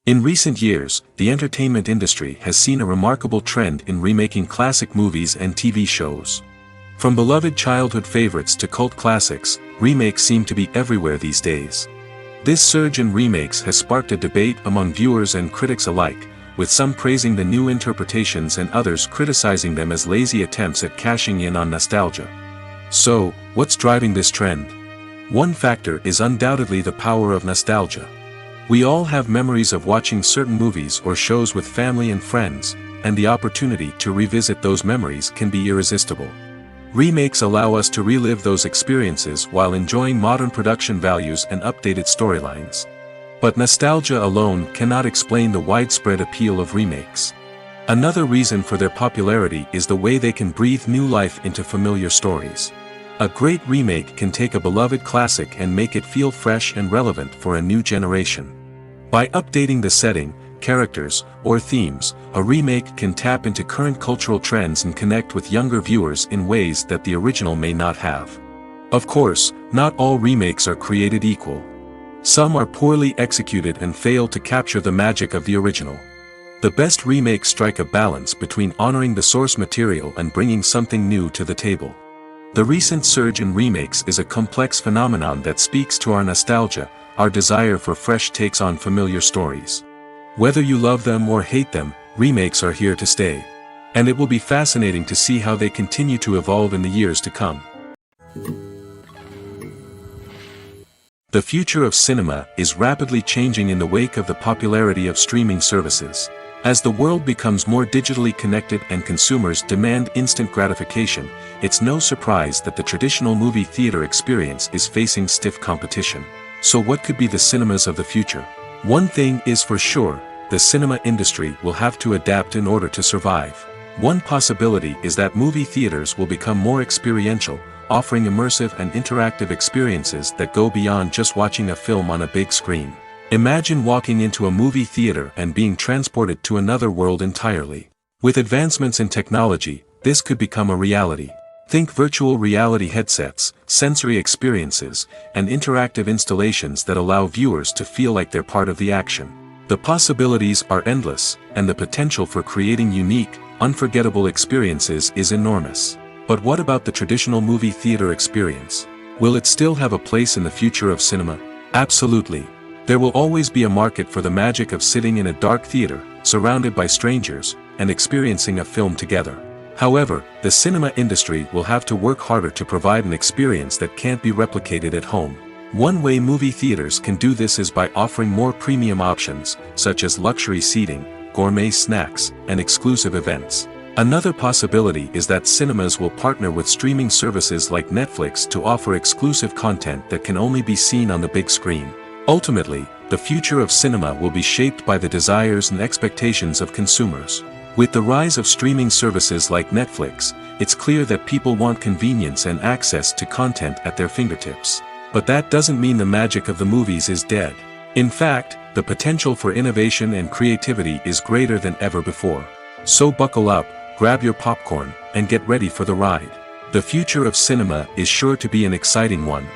In recent years, the entertainment industry has seen a remarkable trend in remaking classic movies and TV shows. From beloved childhood favorites to cult classics, remakes seem to be everywhere these days. This surge in remakes has sparked a debate among viewers and critics alike, with some praising the new interpretations and others criticizing them as lazy attempts at cashing in on nostalgia. So, what's driving this trend? One factor is undoubtedly the power of nostalgia. We all have memories of watching certain movies or shows with family and friends, and the opportunity to revisit those memories can be irresistible. Remakes allow us to relive those experiences while enjoying modern production values and updated storylines. But nostalgia alone cannot explain the widespread appeal of remakes. Another reason for their popularity is the way they can breathe new life into familiar stories. A great remake can take a beloved classic and make it feel fresh and relevant for a new generation. By updating the setting, characters, or themes, a remake can tap into current cultural trends and connect with younger viewers in ways that the original may not have. Of course, not all remakes are created equal. Some are poorly executed and fail to capture the magic of the original. The best remakes strike a balance between honoring the source material and bringing something new to the table. The recent surge in remakes is a complex phenomenon that speaks to our nostalgia, our desire for fresh takes on familiar stories. Whether you love them or hate them, remakes are here to stay. And it will be fascinating to see how they continue to evolve in the years to come. The future of cinema is rapidly changing in the wake of the popularity of streaming services. As the world becomes more digitally connected and consumers demand instant gratification, it's no surprise that the traditional movie theater experience is facing stiff competition. So what could be the cinemas of the future? One thing is for sure, the cinema industry will have to adapt in order to survive. One possibility is that movie theaters will become more experiential, offering immersive and interactive experiences that go beyond just watching a film on a big screen. Imagine walking into a movie theater and being transported to another world entirely. With advancements in technology, this could become a reality. Think virtual reality headsets, sensory experiences, and interactive installations that allow viewers to feel like they're part of the action. The possibilities are endless, and the potential for creating unique, unforgettable experiences is enormous. But what about the traditional movie theater experience? Will it still have a place in the future of cinema? Absolutely. There will always be a market for the magic of sitting in a dark theater, surrounded by strangers, and experiencing a film together. However, the cinema industry will have to work harder to provide an experience that can't be replicated at home. One way movie theaters can do this is by offering more premium options, such as luxury seating, gourmet snacks, and exclusive events. Another possibility is that cinemas will partner with streaming services like Netflix to offer exclusive content that can only be seen on the big screen. Ultimately, the future of cinema will be shaped by the desires and expectations of consumers. With the rise of streaming services like Netflix, it's clear that people want convenience and access to content at their fingertips. But that doesn't mean the magic of the movies is dead. In fact, the potential for innovation and creativity is greater than ever before. So buckle up, grab your popcorn, and get ready for the ride. The future of cinema is sure to be an exciting one.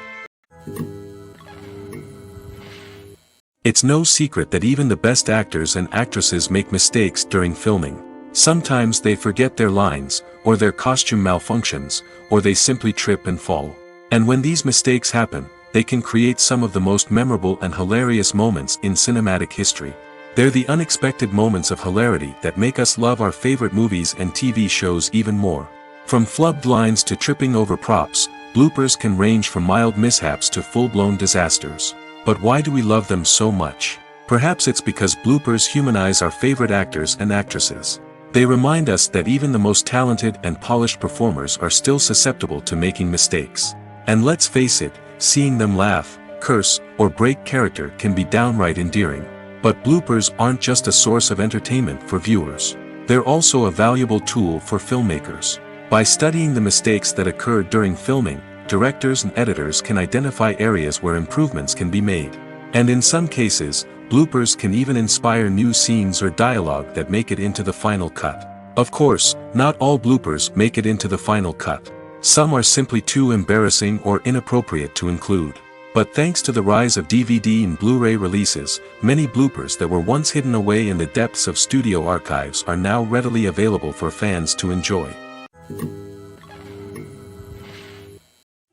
It's no secret that even the best actors and actresses make mistakes during filming. Sometimes they forget their lines, or their costume malfunctions, or they simply trip and fall. And when these mistakes happen, they can create some of the most memorable and hilarious moments in cinematic history. They're the unexpected moments of hilarity that make us love our favorite movies and TV shows even more. From flubbed lines to tripping over props, bloopers can range from mild mishaps to full-blown disasters. But why do we love them so much? Perhaps it's because bloopers humanize our favorite actors and actresses. They remind us that even the most talented and polished performers are still susceptible to making mistakes. And let's face it, seeing them laugh, curse, or break character can be downright endearing. But bloopers aren't just a source of entertainment for viewers. They're also a valuable tool for filmmakers. By studying the mistakes that occurred during filming, directors and editors can identify areas where improvements can be made. And in some cases, bloopers can even inspire new scenes or dialogue that make it into the final cut. Of course, not all bloopers make it into the final cut. Some are simply too embarrassing or inappropriate to include. But thanks to the rise of DVD and Blu-ray releases, many bloopers that were once hidden away in the depths of studio archives are now readily available for fans to enjoy.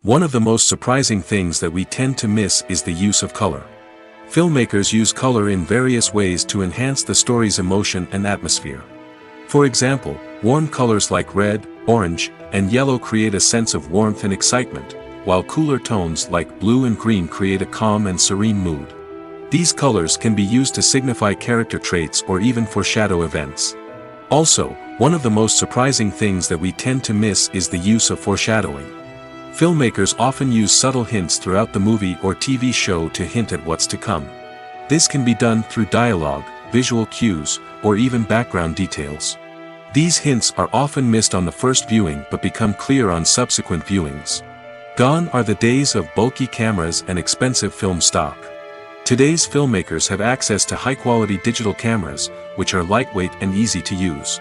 One of the most surprising things that we tend to miss is the use of color. Filmmakers use color in various ways to enhance the story's emotion and atmosphere. For example, warm colors like red, orange, and yellow create a sense of warmth and excitement, while cooler tones like blue and green create a calm and serene mood. These colors can be used to signify character traits or even foreshadow events. Also, one of the most surprising things that we tend to miss is the use of foreshadowing. Filmmakers often use subtle hints throughout the movie or TV show to hint at what's to come. This can be done through dialogue, visual cues, or even background details. These hints are often missed on the first viewing but become clear on subsequent viewings. Gone are the days of bulky cameras and expensive film stock. Today's filmmakers have access to high-quality digital cameras, which are lightweight and easy to use.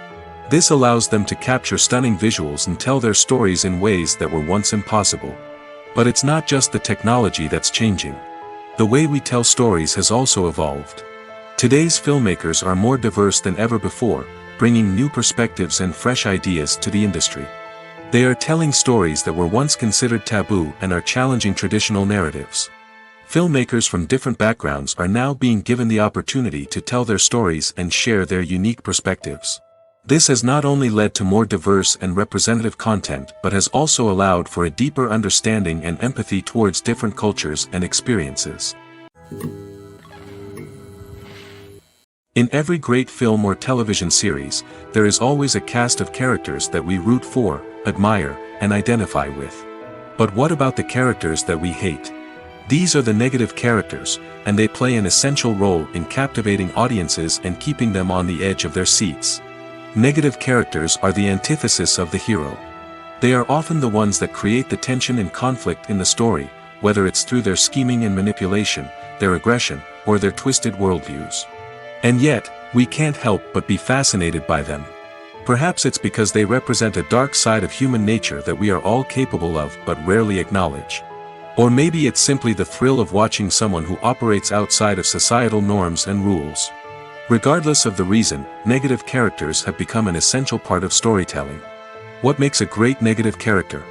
This allows them to capture stunning visuals and tell their stories in ways that were once impossible. But it's not just the technology that's changing. The way we tell stories has also evolved. Today's filmmakers are more diverse than ever before, bringing new perspectives and fresh ideas to the industry. They are telling stories that were once considered taboo and are challenging traditional narratives. Filmmakers from different backgrounds are now being given the opportunity to tell their stories and share their unique perspectives. This has not only led to more diverse and representative content but has also allowed for a deeper understanding and empathy towards different cultures and experiences. In every great film or television series, there is always a cast of characters that we root for, admire, and identify with. But what about the characters that we hate? These are the negative characters, and they play an essential role in captivating audiences and keeping them on the edge of their seats. Negative characters are the antithesis of the hero. They are often the ones that create the tension and conflict in the story, whether it's through their scheming and manipulation, their aggression, or their twisted worldviews. And yet, we can't help but be fascinated by them. Perhaps it's because they represent a dark side of human nature that we are all capable of but rarely acknowledge. Or maybe it's simply the thrill of watching someone who operates outside of societal norms and rules. Regardless of the reason, negative characters have become an essential part of storytelling. What makes a great negative character?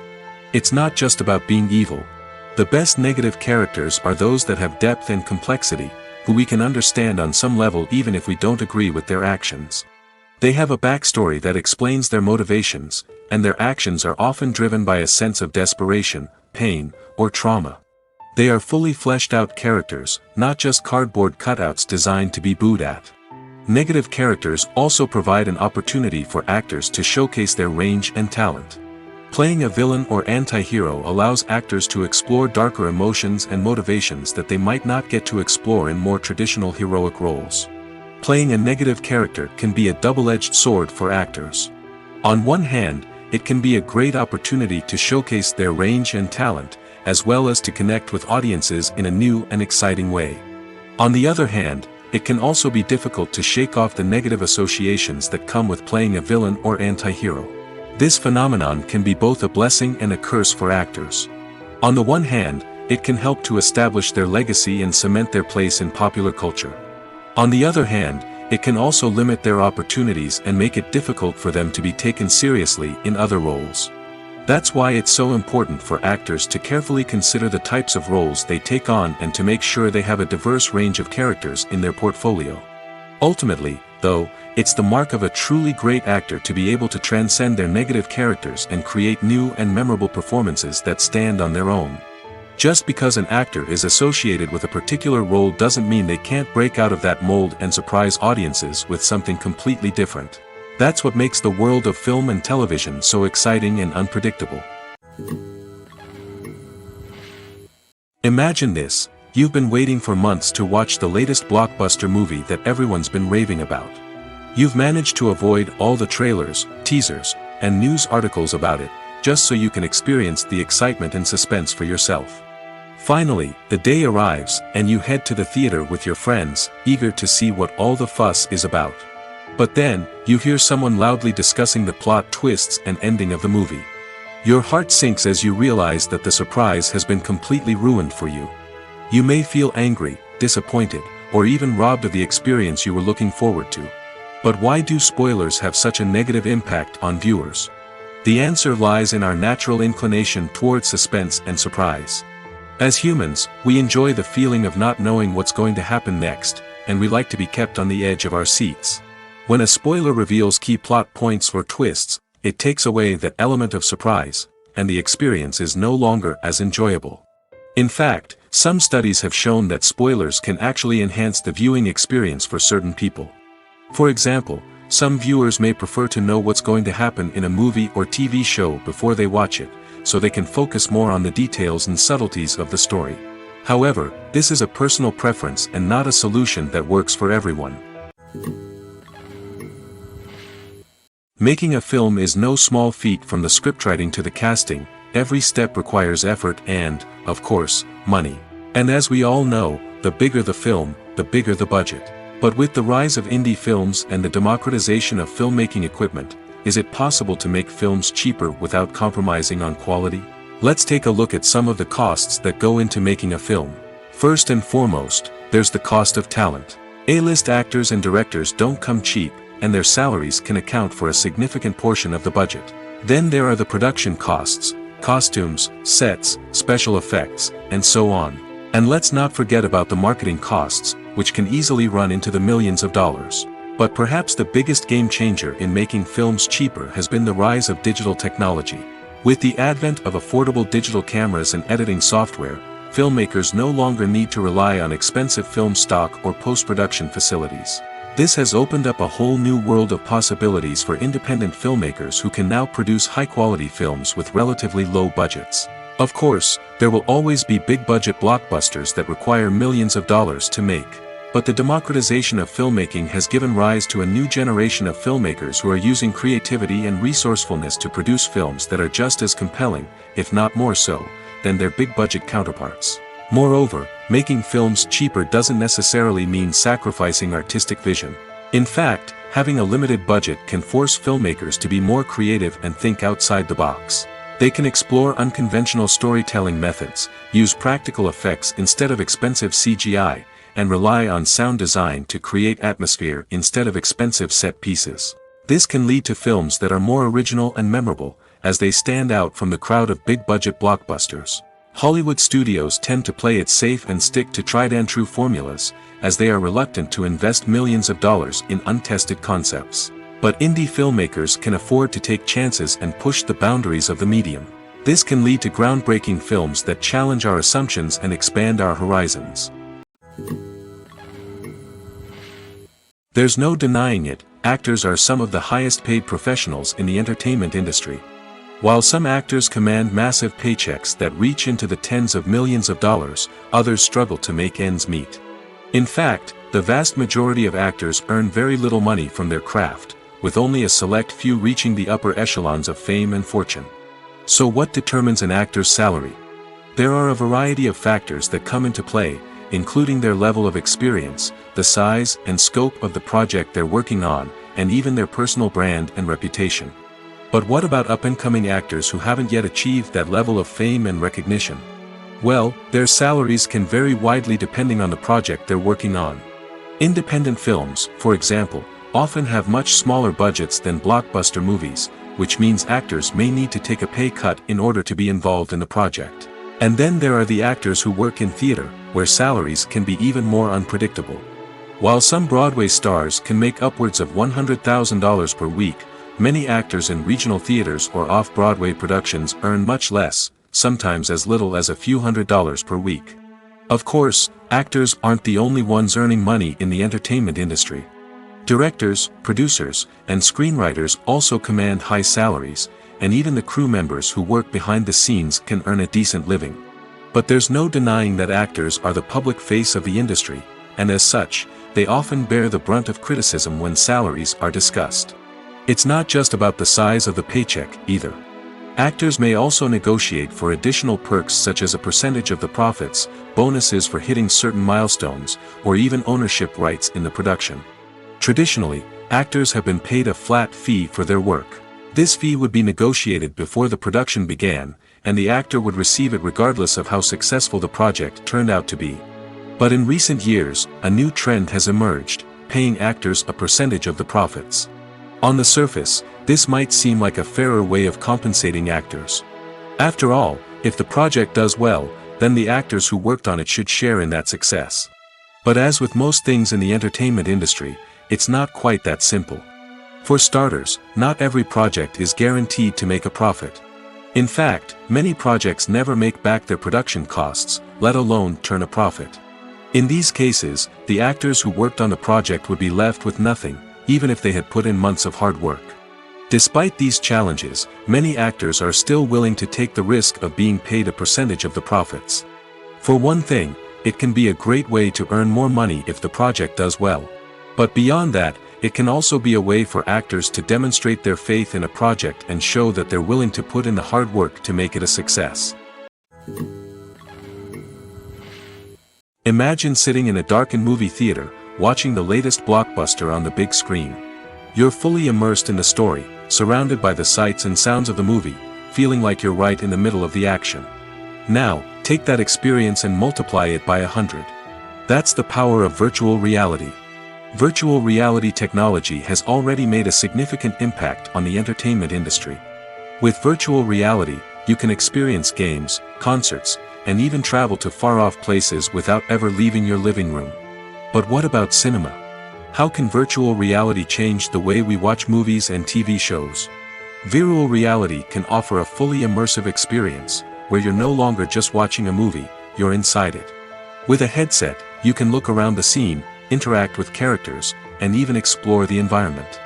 It's not just about being evil. The best negative characters are those that have depth and complexity, who we can understand on some level even if we don't agree with their actions. They have a backstory that explains their motivations, and their actions are often driven by a sense of desperation, pain, or trauma. They are fully fleshed out characters, not just cardboard cutouts designed to be booed at. Negative characters also provide an opportunity for actors to showcase their range and talent. Playing a villain or anti-hero allows actors to explore darker emotions and motivations that they might not get to explore in more traditional heroic roles. Playing a negative character can be a double-edged sword for actors. On one hand, it can be a great opportunity to showcase their range and talent, as well as to connect with audiences in a new and exciting way. On the other hand, it can also be difficult to shake off the negative associations that come with playing a villain or anti-hero. This phenomenon can be both a blessing and a curse for actors. On the one hand, it can help to establish their legacy and cement their place in popular culture. On the other hand, it can also limit their opportunities and make it difficult for them to be taken seriously in other roles. That's why it's so important for actors to carefully consider the types of roles they take on and to make sure they have a diverse range of characters in their portfolio. Ultimately, though, it's the mark of a truly great actor to be able to transcend their negative characters and create new and memorable performances that stand on their own. Just because an actor is associated with a particular role doesn't mean they can't break out of that mold and surprise audiences with something completely different. That's what makes the world of film and television so exciting and unpredictable. Imagine this: you've been waiting for months to watch the latest blockbuster movie that everyone's been raving about. You've managed to avoid all the trailers, teasers, and news articles about it, just so you can experience the excitement and suspense for yourself. Finally, the day arrives, and you head to the theater with your friends, eager to see what all the fuss is about. But then, you hear someone loudly discussing the plot twists and ending of the movie. Your heart sinks as you realize that the surprise has been completely ruined for you. You may feel angry, disappointed, or even robbed of the experience you were looking forward to. But why do spoilers have such a negative impact on viewers? The answer lies in our natural inclination toward suspense and surprise. As humans, we enjoy the feeling of not knowing what's going to happen next, and we like to be kept on the edge of our seats. When a spoiler reveals key plot points or twists, it takes away that element of surprise, and the experience is no longer as enjoyable. In fact, some studies have shown that spoilers can actually enhance the viewing experience for certain people. For example, some viewers may prefer to know what's going to happen in a movie or TV show before they watch it, so they can focus more on the details and subtleties of the story. However, this is a personal preference and not a solution that works for everyone. Making a film is no small feat. From the scriptwriting to the casting, every step requires effort and, of course, money. And as we all know, the bigger the film, the bigger the budget. But with the rise of indie films and the democratization of filmmaking equipment, is it possible to make films cheaper without compromising on quality? Let's take a look at some of the costs that go into making a film. First and foremost, there's the cost of talent. A-list actors and directors don't come cheap, and their salaries can account for a significant portion of the budget. Then there are the production costs, costumes, sets, special effects, and so on. And let's not forget about the marketing costs, which can easily run into the millions of dollars. But perhaps the biggest game changer in making films cheaper has been the rise of digital technology. With the advent of affordable digital cameras and editing software, filmmakers no longer need to rely on expensive film stock or post-production facilities. This has opened up a whole new world of possibilities for independent filmmakers who can now produce high-quality films with relatively low budgets. Of course, there will always be big-budget blockbusters that require millions of dollars to make. But the democratization of filmmaking has given rise to a new generation of filmmakers who are using creativity and resourcefulness to produce films that are just as compelling, if not more so, than their big-budget counterparts. Moreover, making films cheaper doesn't necessarily mean sacrificing artistic vision. In fact, having a limited budget can force filmmakers to be more creative and think outside the box. They can explore unconventional storytelling methods, use practical effects instead of expensive CGI, and rely on sound design to create atmosphere instead of expensive set pieces. This can lead to films that are more original and memorable, as they stand out from the crowd of big-budget blockbusters. Hollywood studios tend to play it safe and stick to tried-and-true formulas, as they are reluctant to invest millions of dollars in untested concepts. But indie filmmakers can afford to take chances and push the boundaries of the medium. This can lead to groundbreaking films that challenge our assumptions and expand our horizons. There's no denying it, actors are some of the highest-paid professionals in the entertainment industry. While some actors command massive paychecks that reach into the tens of millions of dollars, others struggle to make ends meet. In fact, the vast majority of actors earn very little money from their craft, with only a select few reaching the upper echelons of fame and fortune. So what determines an actor's salary? There are a variety of factors that come into play, including their level of experience, the size and scope of the project they're working on, and even their personal brand and reputation. But what about up-and-coming actors who haven't yet achieved that level of fame and recognition? Well, their salaries can vary widely depending on the project they're working on. Independent films, for example, often have much smaller budgets than blockbuster movies, which means actors may need to take a pay cut in order to be involved in the project. And then there are the actors who work in theater, where salaries can be even more unpredictable. While some Broadway stars can make upwards of $100,000 per week, many actors in regional theaters or off-Broadway productions earn much less, sometimes as little as a few $100s per week. Of course, actors aren't the only ones earning money in the entertainment industry. Directors, producers, and screenwriters also command high salaries, and even the crew members who work behind the scenes can earn a decent living. But there's no denying that actors are the public face of the industry, and as such, they often bear the brunt of criticism when salaries are discussed. It's not just about the size of the paycheck, either. Actors may also negotiate for additional perks such as a percentage of the profits, bonuses for hitting certain milestones, or even ownership rights in the production. Traditionally, actors have been paid a flat fee for their work. This fee would be negotiated before the production began, and the actor would receive it regardless of how successful the project turned out to be. But in recent years, a new trend has emerged, paying actors a percentage of the profits. On the surface, this might seem like a fairer way of compensating actors. After all, if the project does well, then the actors who worked on it should share in that success. But as with most things in the entertainment industry, it's not quite that simple. For starters, not every project is guaranteed to make a profit. In fact, many projects never make back their production costs, let alone turn a profit. In these cases, the actors who worked on the project would be left with nothing, even if they had put in months of hard work. Despite these challenges, many actors are still willing to take the risk of being paid a percentage of the profits. For one thing, it can be a great way to earn more money if the project does well. But beyond that, it can also be a way for actors to demonstrate their faith in a project and show that they're willing to put in the hard work to make it a success. Imagine sitting in a darkened movie theater, watching the latest blockbuster on the big screen. You're fully immersed in the story, surrounded by the sights and sounds of the movie, feeling like you're right in the middle of the action. Now, take that experience and multiply it by 100. That's the power of virtual reality. Virtual reality technology has already made a significant impact on the entertainment industry. With virtual reality, you can experience games, concerts, and even travel to far-off places without ever leaving your living room. But what about cinema? How can virtual reality change the way we watch movies and TV shows? Virtual reality can offer a fully immersive experience, where you're no longer just watching a movie, you're inside it. With a headset, you can look around the scene, interact with characters, and even explore the environment.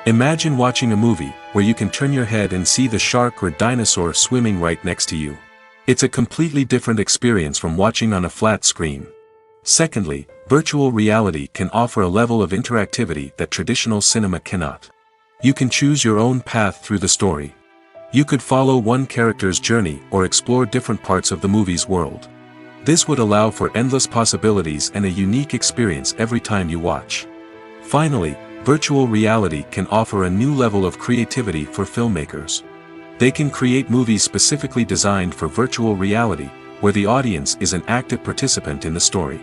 Imagine watching a movie where you can turn your head and see the shark or dinosaur swimming right next to you. It's a completely different experience from watching on a flat screen. Secondly, virtual reality can offer a level of interactivity that traditional cinema cannot. You can choose your own path through the story. You could follow one character's journey or explore different parts of the movie's world. This would allow for endless possibilities and a unique experience every time you watch. Finally, virtual reality can offer a new level of creativity for filmmakers. They can create movies specifically designed for virtual reality, where the audience is an active participant in the story.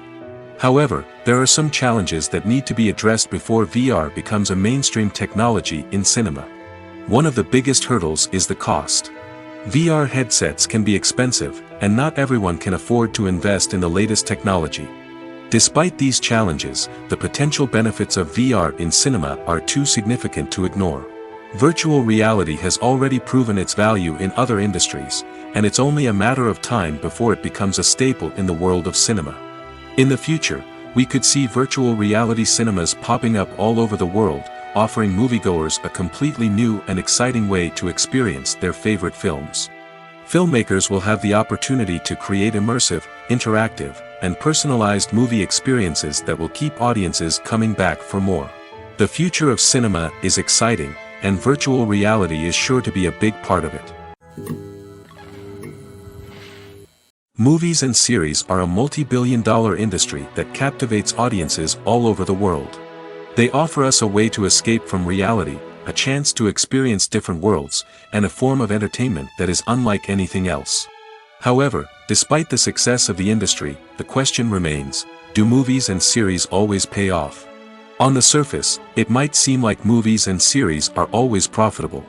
However, there are some challenges that need to be addressed before VR becomes a mainstream technology in cinema. One of the biggest hurdles is the cost. VR headsets can be expensive, and not everyone can afford to invest in the latest technology. Despite these challenges, the potential benefits of VR in cinema are too significant to ignore. Virtual reality has already proven its value in other industries, and it's only a matter of time before it becomes a staple in the world of cinema. In the future, we could see virtual reality cinemas popping up all over the world, offering moviegoers a completely new and exciting way to experience their favorite films. Filmmakers will have the opportunity to create immersive, interactive, and personalized movie experiences that will keep audiences coming back for more. The future of cinema is exciting, and virtual reality is sure to be a big part of it. Movies and series are a multi-billion-dollar industry that captivates audiences all over the world. They offer us a way to escape from reality, a chance to experience different worlds, and a form of entertainment that is unlike anything else. However, despite the success of the industry, the question remains, do movies and series always pay off? On the surface, it might seem like movies and series are always profitable.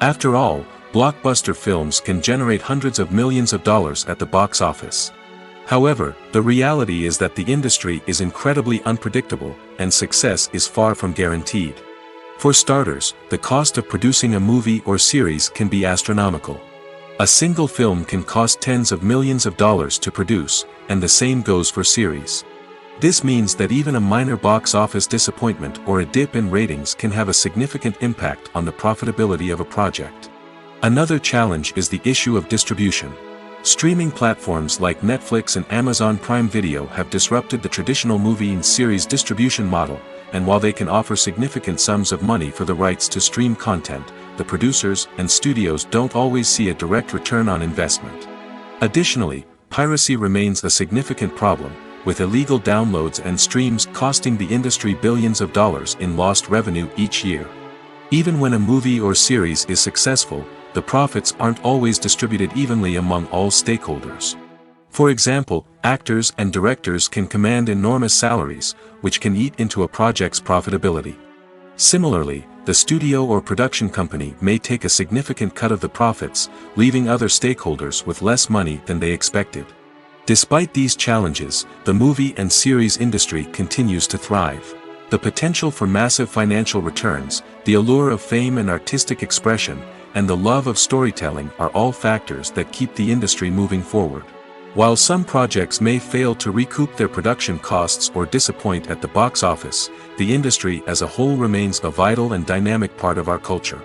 After all, blockbuster films can generate hundreds of millions of dollars at the box office. However, the reality is that the industry is incredibly unpredictable, and success is far from guaranteed. For starters, the cost of producing a movie or series can be astronomical. A single film can cost tens of millions of dollars to produce, and the same goes for series. This means that even a minor box office disappointment or a dip in ratings can have a significant impact on the profitability of a project. Another challenge is the issue of distribution. Streaming platforms like Netflix and Amazon Prime Video have disrupted the traditional movie and series distribution model, and while they can offer significant sums of money for the rights to stream content, the producers and studios don't always see a direct return on investment. Additionally, piracy remains a significant problem, with illegal downloads and streams costing the industry billions of dollars in lost revenue each year. Even when a movie or series is successful, the profits aren't always distributed evenly among all stakeholders. For example, actors and directors can command enormous salaries, which can eat into a project's profitability. Similarly, the studio or production company may take a significant cut of the profits, leaving other stakeholders with less money than they expected. Despite these challenges, the movie and series industry continues to thrive. The potential for massive financial returns, the allure of fame and artistic expression, and the love of storytelling are all factors that keep the industry moving forward. While some projects may fail to recoup their production costs or disappoint at the box office, the industry as a whole remains a vital and dynamic part of our culture.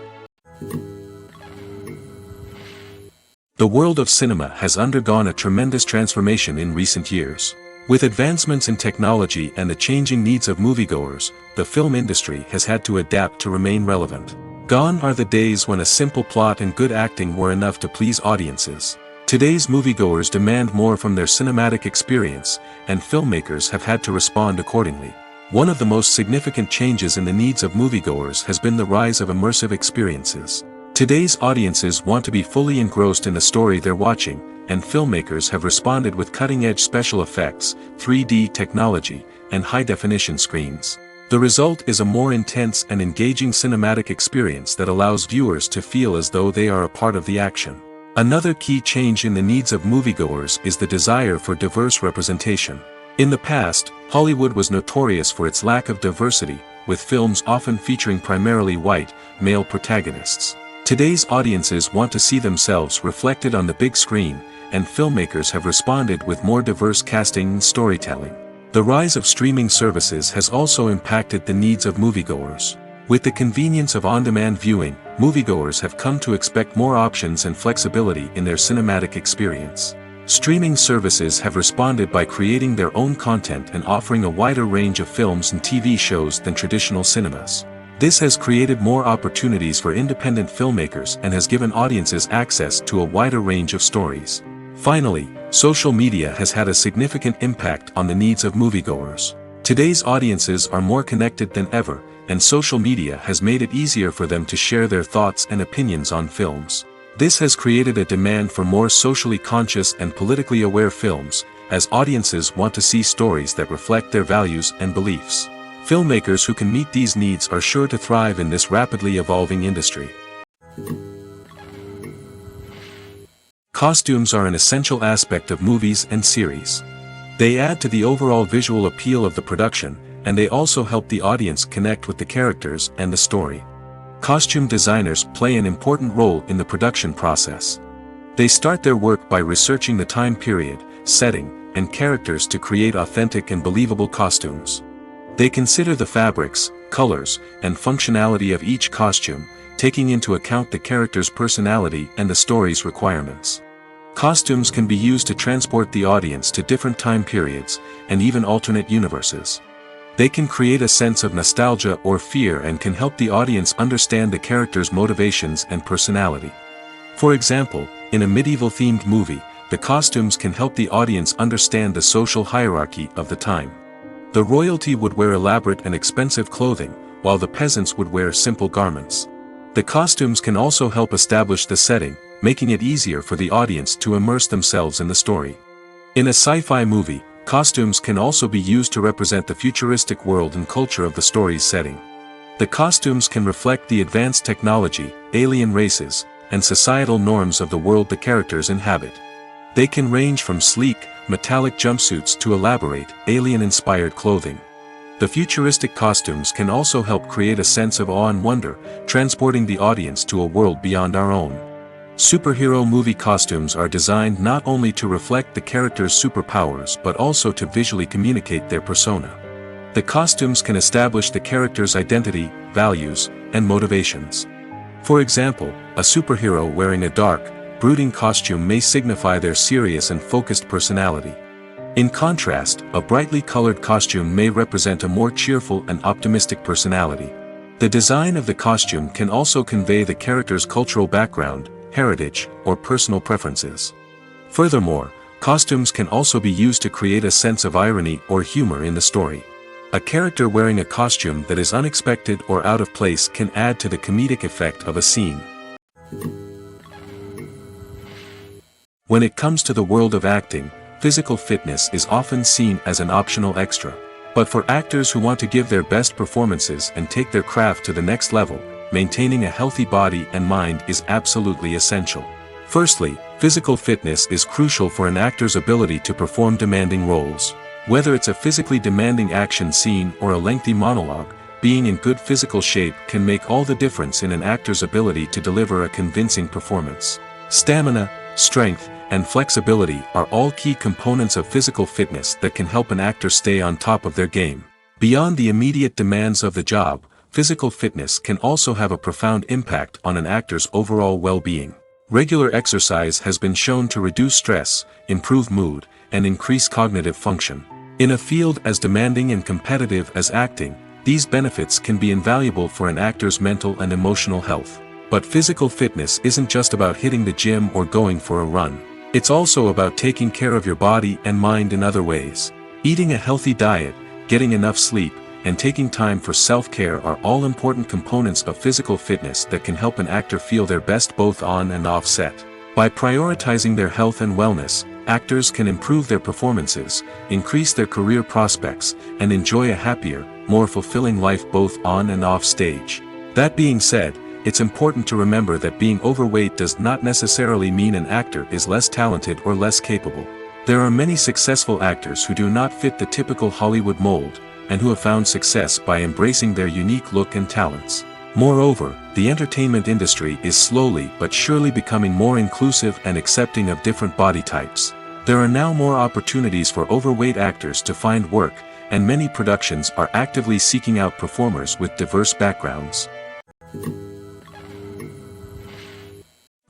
The world of cinema has undergone a tremendous transformation in recent years. With advancements in technology and the changing needs of moviegoers, the film industry has had to adapt to remain relevant. Gone are the days when a simple plot and good acting were enough to please audiences. Today's moviegoers demand more from their cinematic experience, and filmmakers have had to respond accordingly. One of the most significant changes in the needs of moviegoers has been the rise of immersive experiences. Today's audiences want to be fully engrossed in the story they're watching, and filmmakers have responded with cutting-edge special effects, 3D technology, and high-definition screens. The result is a more intense and engaging cinematic experience that allows viewers to feel as though they are a part of the action. Another key change in the needs of moviegoers is the desire for diverse representation. In the past, Hollywood was notorious for its lack of diversity, with films often featuring primarily white, male protagonists. Today's audiences want to see themselves reflected on the big screen, and filmmakers have responded with more diverse casting and storytelling. The rise of streaming services has also impacted the needs of moviegoers. With the convenience of on-demand viewing, moviegoers have come to expect more options and flexibility in their cinematic experience. Streaming services have responded by creating their own content and offering a wider range of films and TV shows than traditional cinemas. This has created more opportunities for independent filmmakers and has given audiences access to a wider range of stories. Finally, social media has had a significant impact on the needs of moviegoers. Today's audiences are more connected than ever, and social media has made it easier for them to share their thoughts and opinions on films. This has created a demand for more socially conscious and politically aware films, as audiences want to see stories that reflect their values and beliefs. Filmmakers who can meet these needs are sure to thrive in this rapidly evolving industry. Costumes are an essential aspect of movies and series. They add to the overall visual appeal of the production, and they also help the audience connect with the characters and the story. Costume designers play an important role in the production process. They start their work by researching the time period, setting, and characters to create authentic and believable costumes. They consider the fabrics, colors, and functionality of each costume, taking into account the character's personality and the story's requirements. Costumes can be used to transport the audience to different time periods, and even alternate universes. They can create a sense of nostalgia or fear and can help the audience understand the character's motivations and personality. For example, in a medieval-themed movie, the costumes can help the audience understand the social hierarchy of the time. The royalty would wear elaborate and expensive clothing, while the peasants would wear simple garments. The costumes can also help establish the setting, making it easier for the audience to immerse themselves in the story. In a sci-fi movie, costumes can also be used to represent the futuristic world and culture of the story's setting. The costumes can reflect the advanced technology, alien races, and societal norms of the world the characters inhabit. They can range from sleek, metallic jumpsuits to elaborate, alien-inspired clothing. The futuristic costumes can also help create a sense of awe and wonder, transporting the audience to a world beyond our own. Superhero movie costumes are designed not only to reflect the character's superpowers but also to visually communicate their persona. The costumes can establish the character's identity, values, and motivations. For example, a superhero wearing a dark, brooding costume may signify their serious and focused personality. In contrast, a brightly colored costume may represent a more cheerful and optimistic personality. The design of the costume can also convey the character's cultural background, heritage, or personal preferences. Furthermore, costumes can also be used to create a sense of irony or humor in the story. A character wearing a costume that is unexpected or out of place can add to the comedic effect of a scene. When it comes to the world of acting, physical fitness is often seen as an optional extra. But for actors who want to give their best performances and take their craft to the next level, maintaining a healthy body and mind is absolutely essential. Firstly, physical fitness is crucial for an actor's ability to perform demanding roles. Whether it's a physically demanding action scene or a lengthy monologue, being in good physical shape can make all the difference in an actor's ability to deliver a convincing performance. Stamina, strength, and flexibility are all key components of physical fitness that can help an actor stay on top of their game. Beyond the immediate demands of the job, physical fitness can also have a profound impact on an actor's overall well-being. Regular exercise has been shown to reduce stress, improve mood, and increase cognitive function. In a field as demanding and competitive as acting, these benefits can be invaluable for an actor's mental and emotional health. But physical fitness isn't just about hitting the gym or going for a run. It's also about taking care of your body and mind in other ways. Eating a healthy diet, getting enough sleep, and taking time for self-care are all important components of physical fitness that can help an actor feel their best both on and off set. By prioritizing their health and wellness, actors can improve their performances, increase their career prospects, and enjoy a happier, more fulfilling life both on and off stage. That being said, it's important to remember that being overweight does not necessarily mean an actor is less talented or less capable. There are many successful actors who do not fit the typical Hollywood mold, and who have found success by embracing their unique look and talents. Moreover, the entertainment industry is slowly but surely becoming more inclusive and accepting of different body types. There are now more opportunities for overweight actors to find work, and many productions are actively seeking out performers with diverse backgrounds.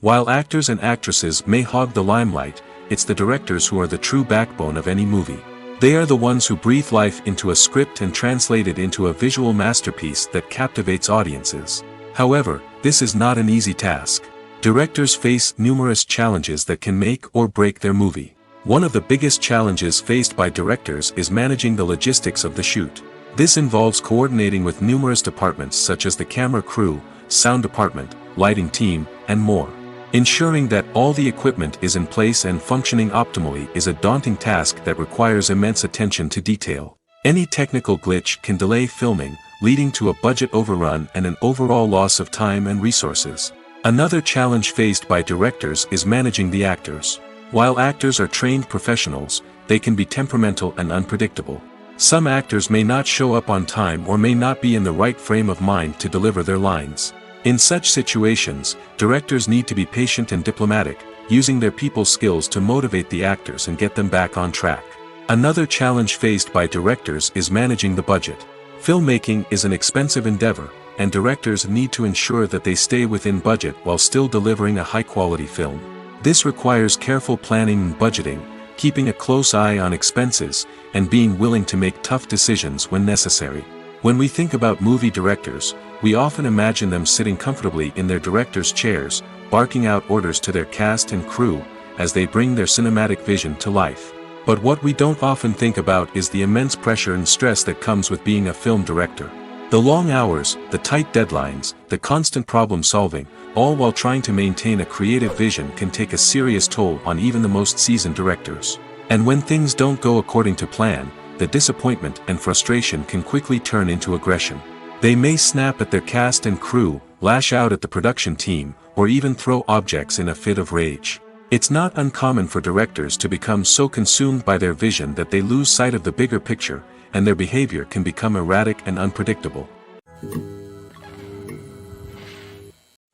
While actors and actresses may hog the limelight, it's the directors who are the true backbone of any movie. They are the ones who breathe life into a script and translate it into a visual masterpiece that captivates audiences. However, this is not an easy task. Directors face numerous challenges that can make or break their movie. One of the biggest challenges faced by directors is managing the logistics of the shoot. This involves coordinating with numerous departments such as the camera crew, sound department, lighting team, and more. Ensuring that all the equipment is in place and functioning optimally is a daunting task that requires immense attention to detail. Any technical glitch can delay filming, leading to a budget overrun and an overall loss of time and resources. Another challenge faced by directors is managing the actors. While actors are trained professionals, they can be temperamental and unpredictable. Some actors may not show up on time or may not be in the right frame of mind to deliver their lines. In such situations, directors need to be patient and diplomatic, using their people skills to motivate the actors and get them back on track. Another challenge faced by directors is managing the budget. Filmmaking is an expensive endeavor, and directors need to ensure that they stay within budget while still delivering a high-quality film. This requires careful planning and budgeting, keeping a close eye on expenses, and being willing to make tough decisions when necessary. When we think about movie directors, we often imagine them sitting comfortably in their director's chairs, barking out orders to their cast and crew, as they bring their cinematic vision to life. But what we don't often think about is the immense pressure and stress that comes with being a film director. The long hours, the tight deadlines, the constant problem solving, all while trying to maintain a creative vision can take a serious toll on even the most seasoned directors. And when things don't go according to plan, the disappointment and frustration can quickly turn into aggression. They may snap at their cast and crew, lash out at the production team, or even throw objects in a fit of rage. It's not uncommon for directors to become so consumed by their vision that they lose sight of the bigger picture, and their behavior can become erratic and unpredictable.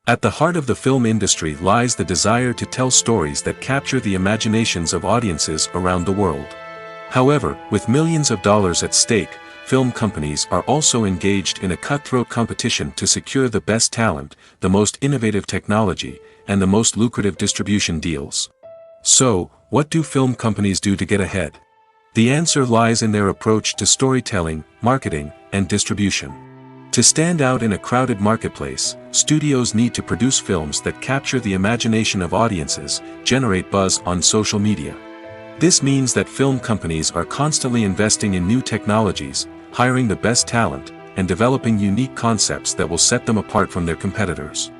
At the heart of the film industry lies the desire to tell stories that capture the imaginations of audiences around the world. However, with millions of dollars at stake, film companies are also engaged in a cutthroat competition to secure the best talent, the most innovative technology, and the most lucrative distribution deals. So, what do film companies do to get ahead? The answer lies in their approach to storytelling, marketing, and distribution. To stand out in a crowded marketplace, studios need to produce films that capture the imagination of audiences, generate buzz on social media. This means that film companies are constantly investing in new technologies, hiring the best talent, and developing unique concepts that will set them apart from their competitors.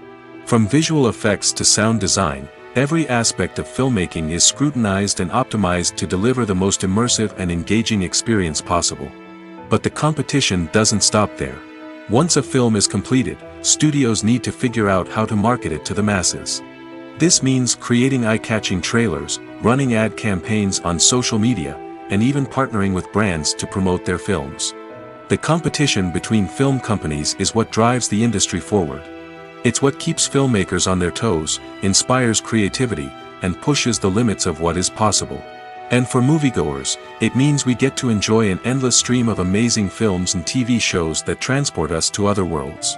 From visual effects to sound design, every aspect of filmmaking is scrutinized and optimized to deliver the most immersive and engaging experience possible. But the competition doesn't stop there. Once a film is completed, studios need to figure out how to market it to the masses. This means creating eye-catching trailers, running ad campaigns on social media, and even partnering with brands to promote their films. The competition between film companies is what drives the industry forward. It's what keeps filmmakers on their toes, inspires creativity, and pushes the limits of what is possible. And for moviegoers, it means we get to enjoy an endless stream of amazing films and TV shows that transport us to other worlds.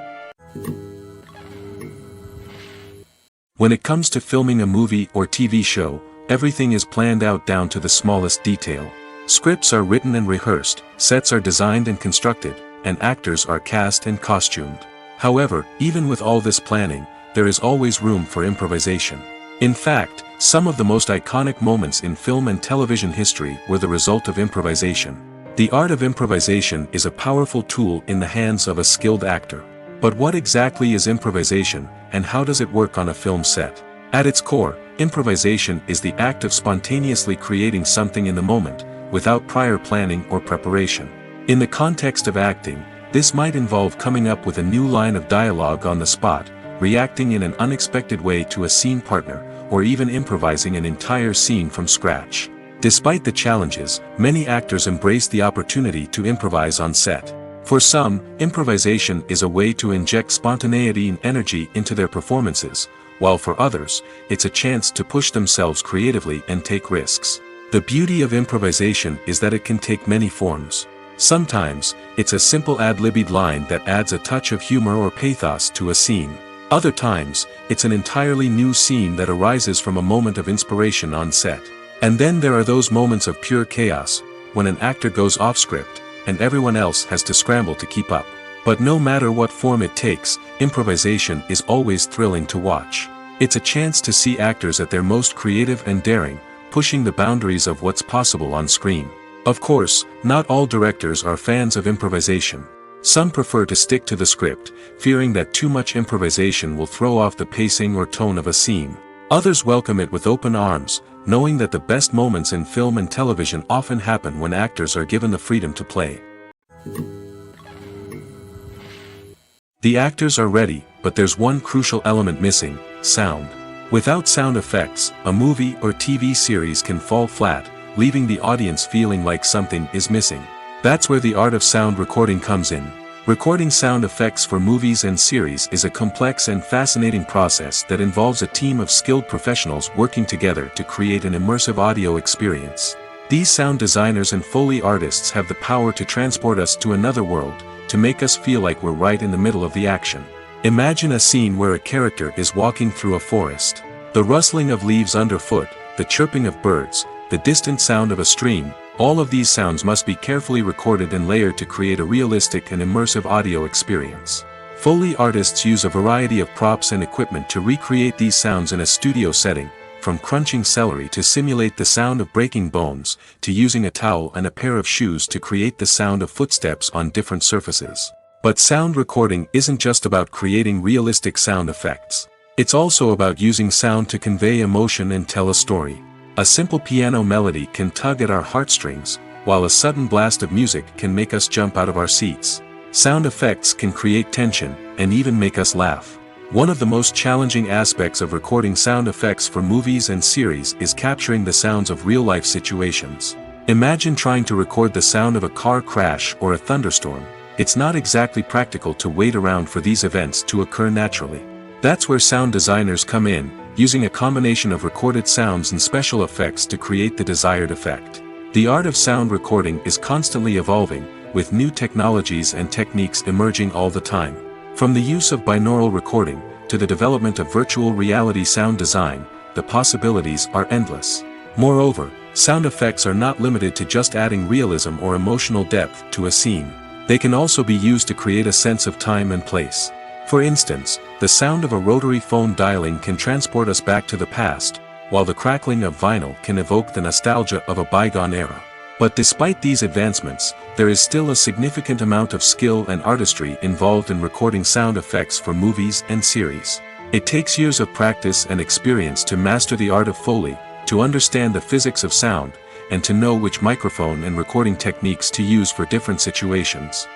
When it comes to filming a movie or TV show, everything is planned out down to the smallest detail. Scripts are written and rehearsed, sets are designed and constructed, and actors are cast and costumed. However, even with all this planning, there is always room for improvisation. In fact, some of the most iconic moments in film and television history were the result of improvisation. The art of improvisation is a powerful tool in the hands of a skilled actor. But what exactly is improvisation, and how does it work on a film set? At its core, improvisation is the act of spontaneously creating something in the moment, without prior planning or preparation. In the context of acting, this might involve coming up with a new line of dialogue on the spot, reacting in an unexpected way to a scene partner, or even improvising an entire scene from scratch. Despite the challenges, many actors embrace the opportunity to improvise on set. For some, improvisation is a way to inject spontaneity and energy into their performances, while for others, it's a chance to push themselves creatively and take risks. The beauty of improvisation is that it can take many forms. Sometimes, it's a simple ad-libbed line that adds a touch of humor or pathos to a scene. Other times, it's an entirely new scene that arises from a moment of inspiration on set. And then there are those moments of pure chaos, when an actor goes off script, and everyone else has to scramble to keep up. But no matter what form it takes, improvisation is always thrilling to watch. It's a chance to see actors at their most creative and daring, pushing the boundaries of what's possible on screen. Of course, not all directors are fans of improvisation. Some prefer to stick to the script, fearing that too much improvisation will throw off the pacing or tone of a scene. Others welcome it with open arms, knowing that the best moments in film and television often happen when actors are given the freedom to play. The actors are ready, but there's one crucial element missing: sound. Without sound effects, a movie or TV series can fall flat, leaving the audience feeling like something is missing. That's where the art of sound recording comes in. Recording sound effects for movies and series is a complex and fascinating process that involves a team of skilled professionals working together to create an immersive audio experience. These sound designers and Foley artists have the power to transport us to another world, to make us feel like we're right in the middle of the action. Imagine a scene where a character is walking through a forest. The rustling of leaves underfoot, the chirping of birds, the distant sound of a stream, all of these sounds must be carefully recorded and layered to create a realistic and immersive audio experience. Foley artists use a variety of props and equipment to recreate these sounds in a studio setting, from crunching celery to simulate the sound of breaking bones, to using a towel and a pair of shoes to create the sound of footsteps on different surfaces. But sound recording isn't just about creating realistic sound effects. It's also about using sound to convey emotion and tell a story. A simple piano melody can tug at our heartstrings, while a sudden blast of music can make us jump out of our seats. Sound effects can create tension, and even make us laugh. One of the most challenging aspects of recording sound effects for movies and series is capturing the sounds of real-life situations. Imagine trying to record the sound of a car crash or a thunderstorm. It's not exactly practical to wait around for these events to occur naturally. That's where sound designers come in, using a combination of recorded sounds and special effects to create the desired effect. The art of sound recording is constantly evolving, with new technologies and techniques emerging all the time. From the use of binaural recording, to the development of virtual reality sound design, the possibilities are endless. Moreover, sound effects are not limited to just adding realism or emotional depth to a scene. They can also be used to create a sense of time and place. For instance, the sound of a rotary phone dialing can transport us back to the past, while the crackling of vinyl can evoke the nostalgia of a bygone era. But despite these advancements, there is still a significant amount of skill and artistry involved in recording sound effects for movies and series. It takes years of practice and experience to master the art of Foley, to understand the physics of sound, and to know which microphone and recording techniques to use for different situations.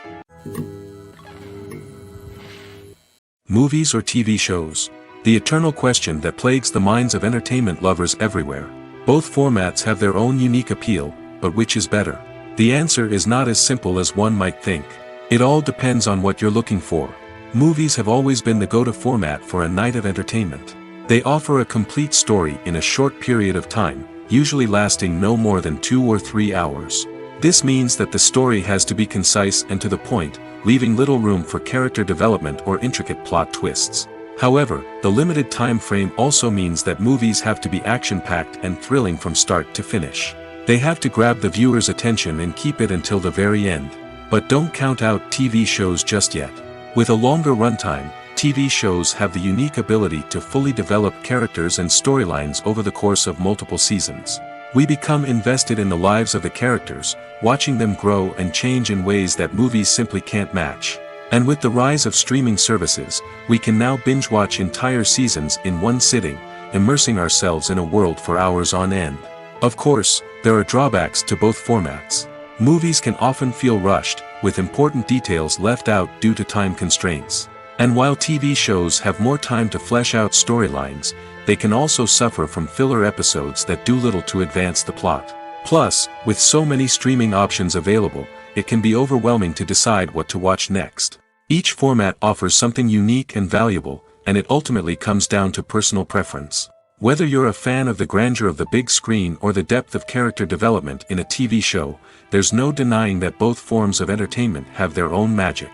Movies or TV shows? The eternal question that plagues the minds of entertainment lovers everywhere. Both formats have their own unique appeal, but which is better? The answer is not as simple as one might think. It all depends on what you're looking for. Movies have always been the go-to format for a night of entertainment. They offer a complete story in a short period of time, usually lasting no more than 2 or 3 hours. This means that the story has to be concise and to the point, leaving little room for character development or intricate plot twists. However, the limited time frame also means that movies have to be action-packed and thrilling from start to finish. They have to grab the viewer's attention and keep it until the very end. But don't count out TV shows just yet. With a longer runtime, TV shows have the unique ability to fully develop characters and storylines over the course of multiple seasons. We become invested in the lives of the characters, watching them grow and change in ways that movies simply can't match. And with the rise of streaming services, we can now binge-watch entire seasons in one sitting, immersing ourselves in a world for hours on end. Of course, there are drawbacks to both formats. Movies can often feel rushed, with important details left out due to time constraints. And while TV shows have more time to flesh out storylines, they can also suffer from filler episodes that do little to advance the plot. Plus, with so many streaming options available, it can be overwhelming to decide what to watch next. Each format offers something unique and valuable, and it ultimately comes down to personal preference. Whether you're a fan of the grandeur of the big screen or the depth of character development in a TV show, there's no denying that both forms of entertainment have their own magic.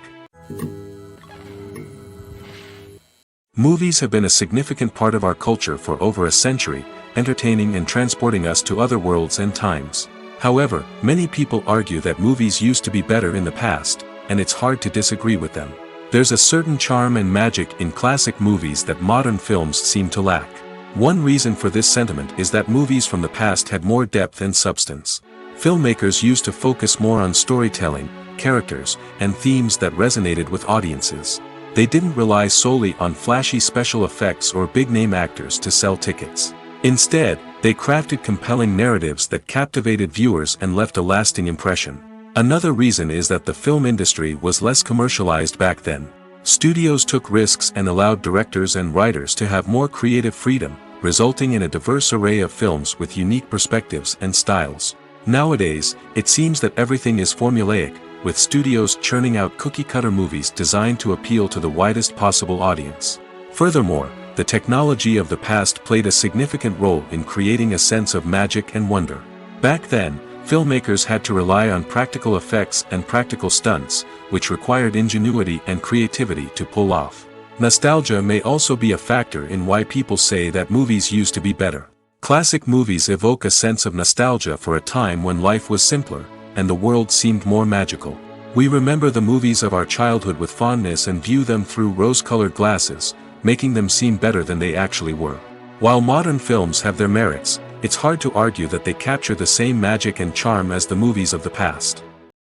Movies have been a significant part of our culture for over a century, entertaining and transporting us to other worlds and times. However, many people argue that movies used to be better in the past, and it's hard to disagree with them. There's a certain charm and magic in classic movies that modern films seem to lack. One reason for this sentiment is that movies from the past had more depth and substance. Filmmakers used to focus more on storytelling, characters, and themes that resonated with audiences. They didn't rely solely on flashy special effects or big-name actors to sell tickets. Instead, they crafted compelling narratives that captivated viewers and left a lasting impression. Another reason is that the film industry was less commercialized back then. Studios took risks and allowed directors and writers to have more creative freedom, resulting in a diverse array of films with unique perspectives and styles. Nowadays, it seems that everything is formulaic, with studios churning out cookie-cutter movies designed to appeal to the widest possible audience. Furthermore, the technology of the past played a significant role in creating a sense of magic and wonder. Back then, filmmakers had to rely on practical effects and practical stunts, which required ingenuity and creativity to pull off. Nostalgia may also be a factor in why people say that movies used to be better. Classic movies evoke a sense of nostalgia for a time when life was simpler, and the world seemed more magical. We remember the movies of our childhood with fondness and view them through rose-colored glasses, making them seem better than they actually were. While modern films have their merits, it's hard to argue that they capture the same magic and charm as the movies of the past.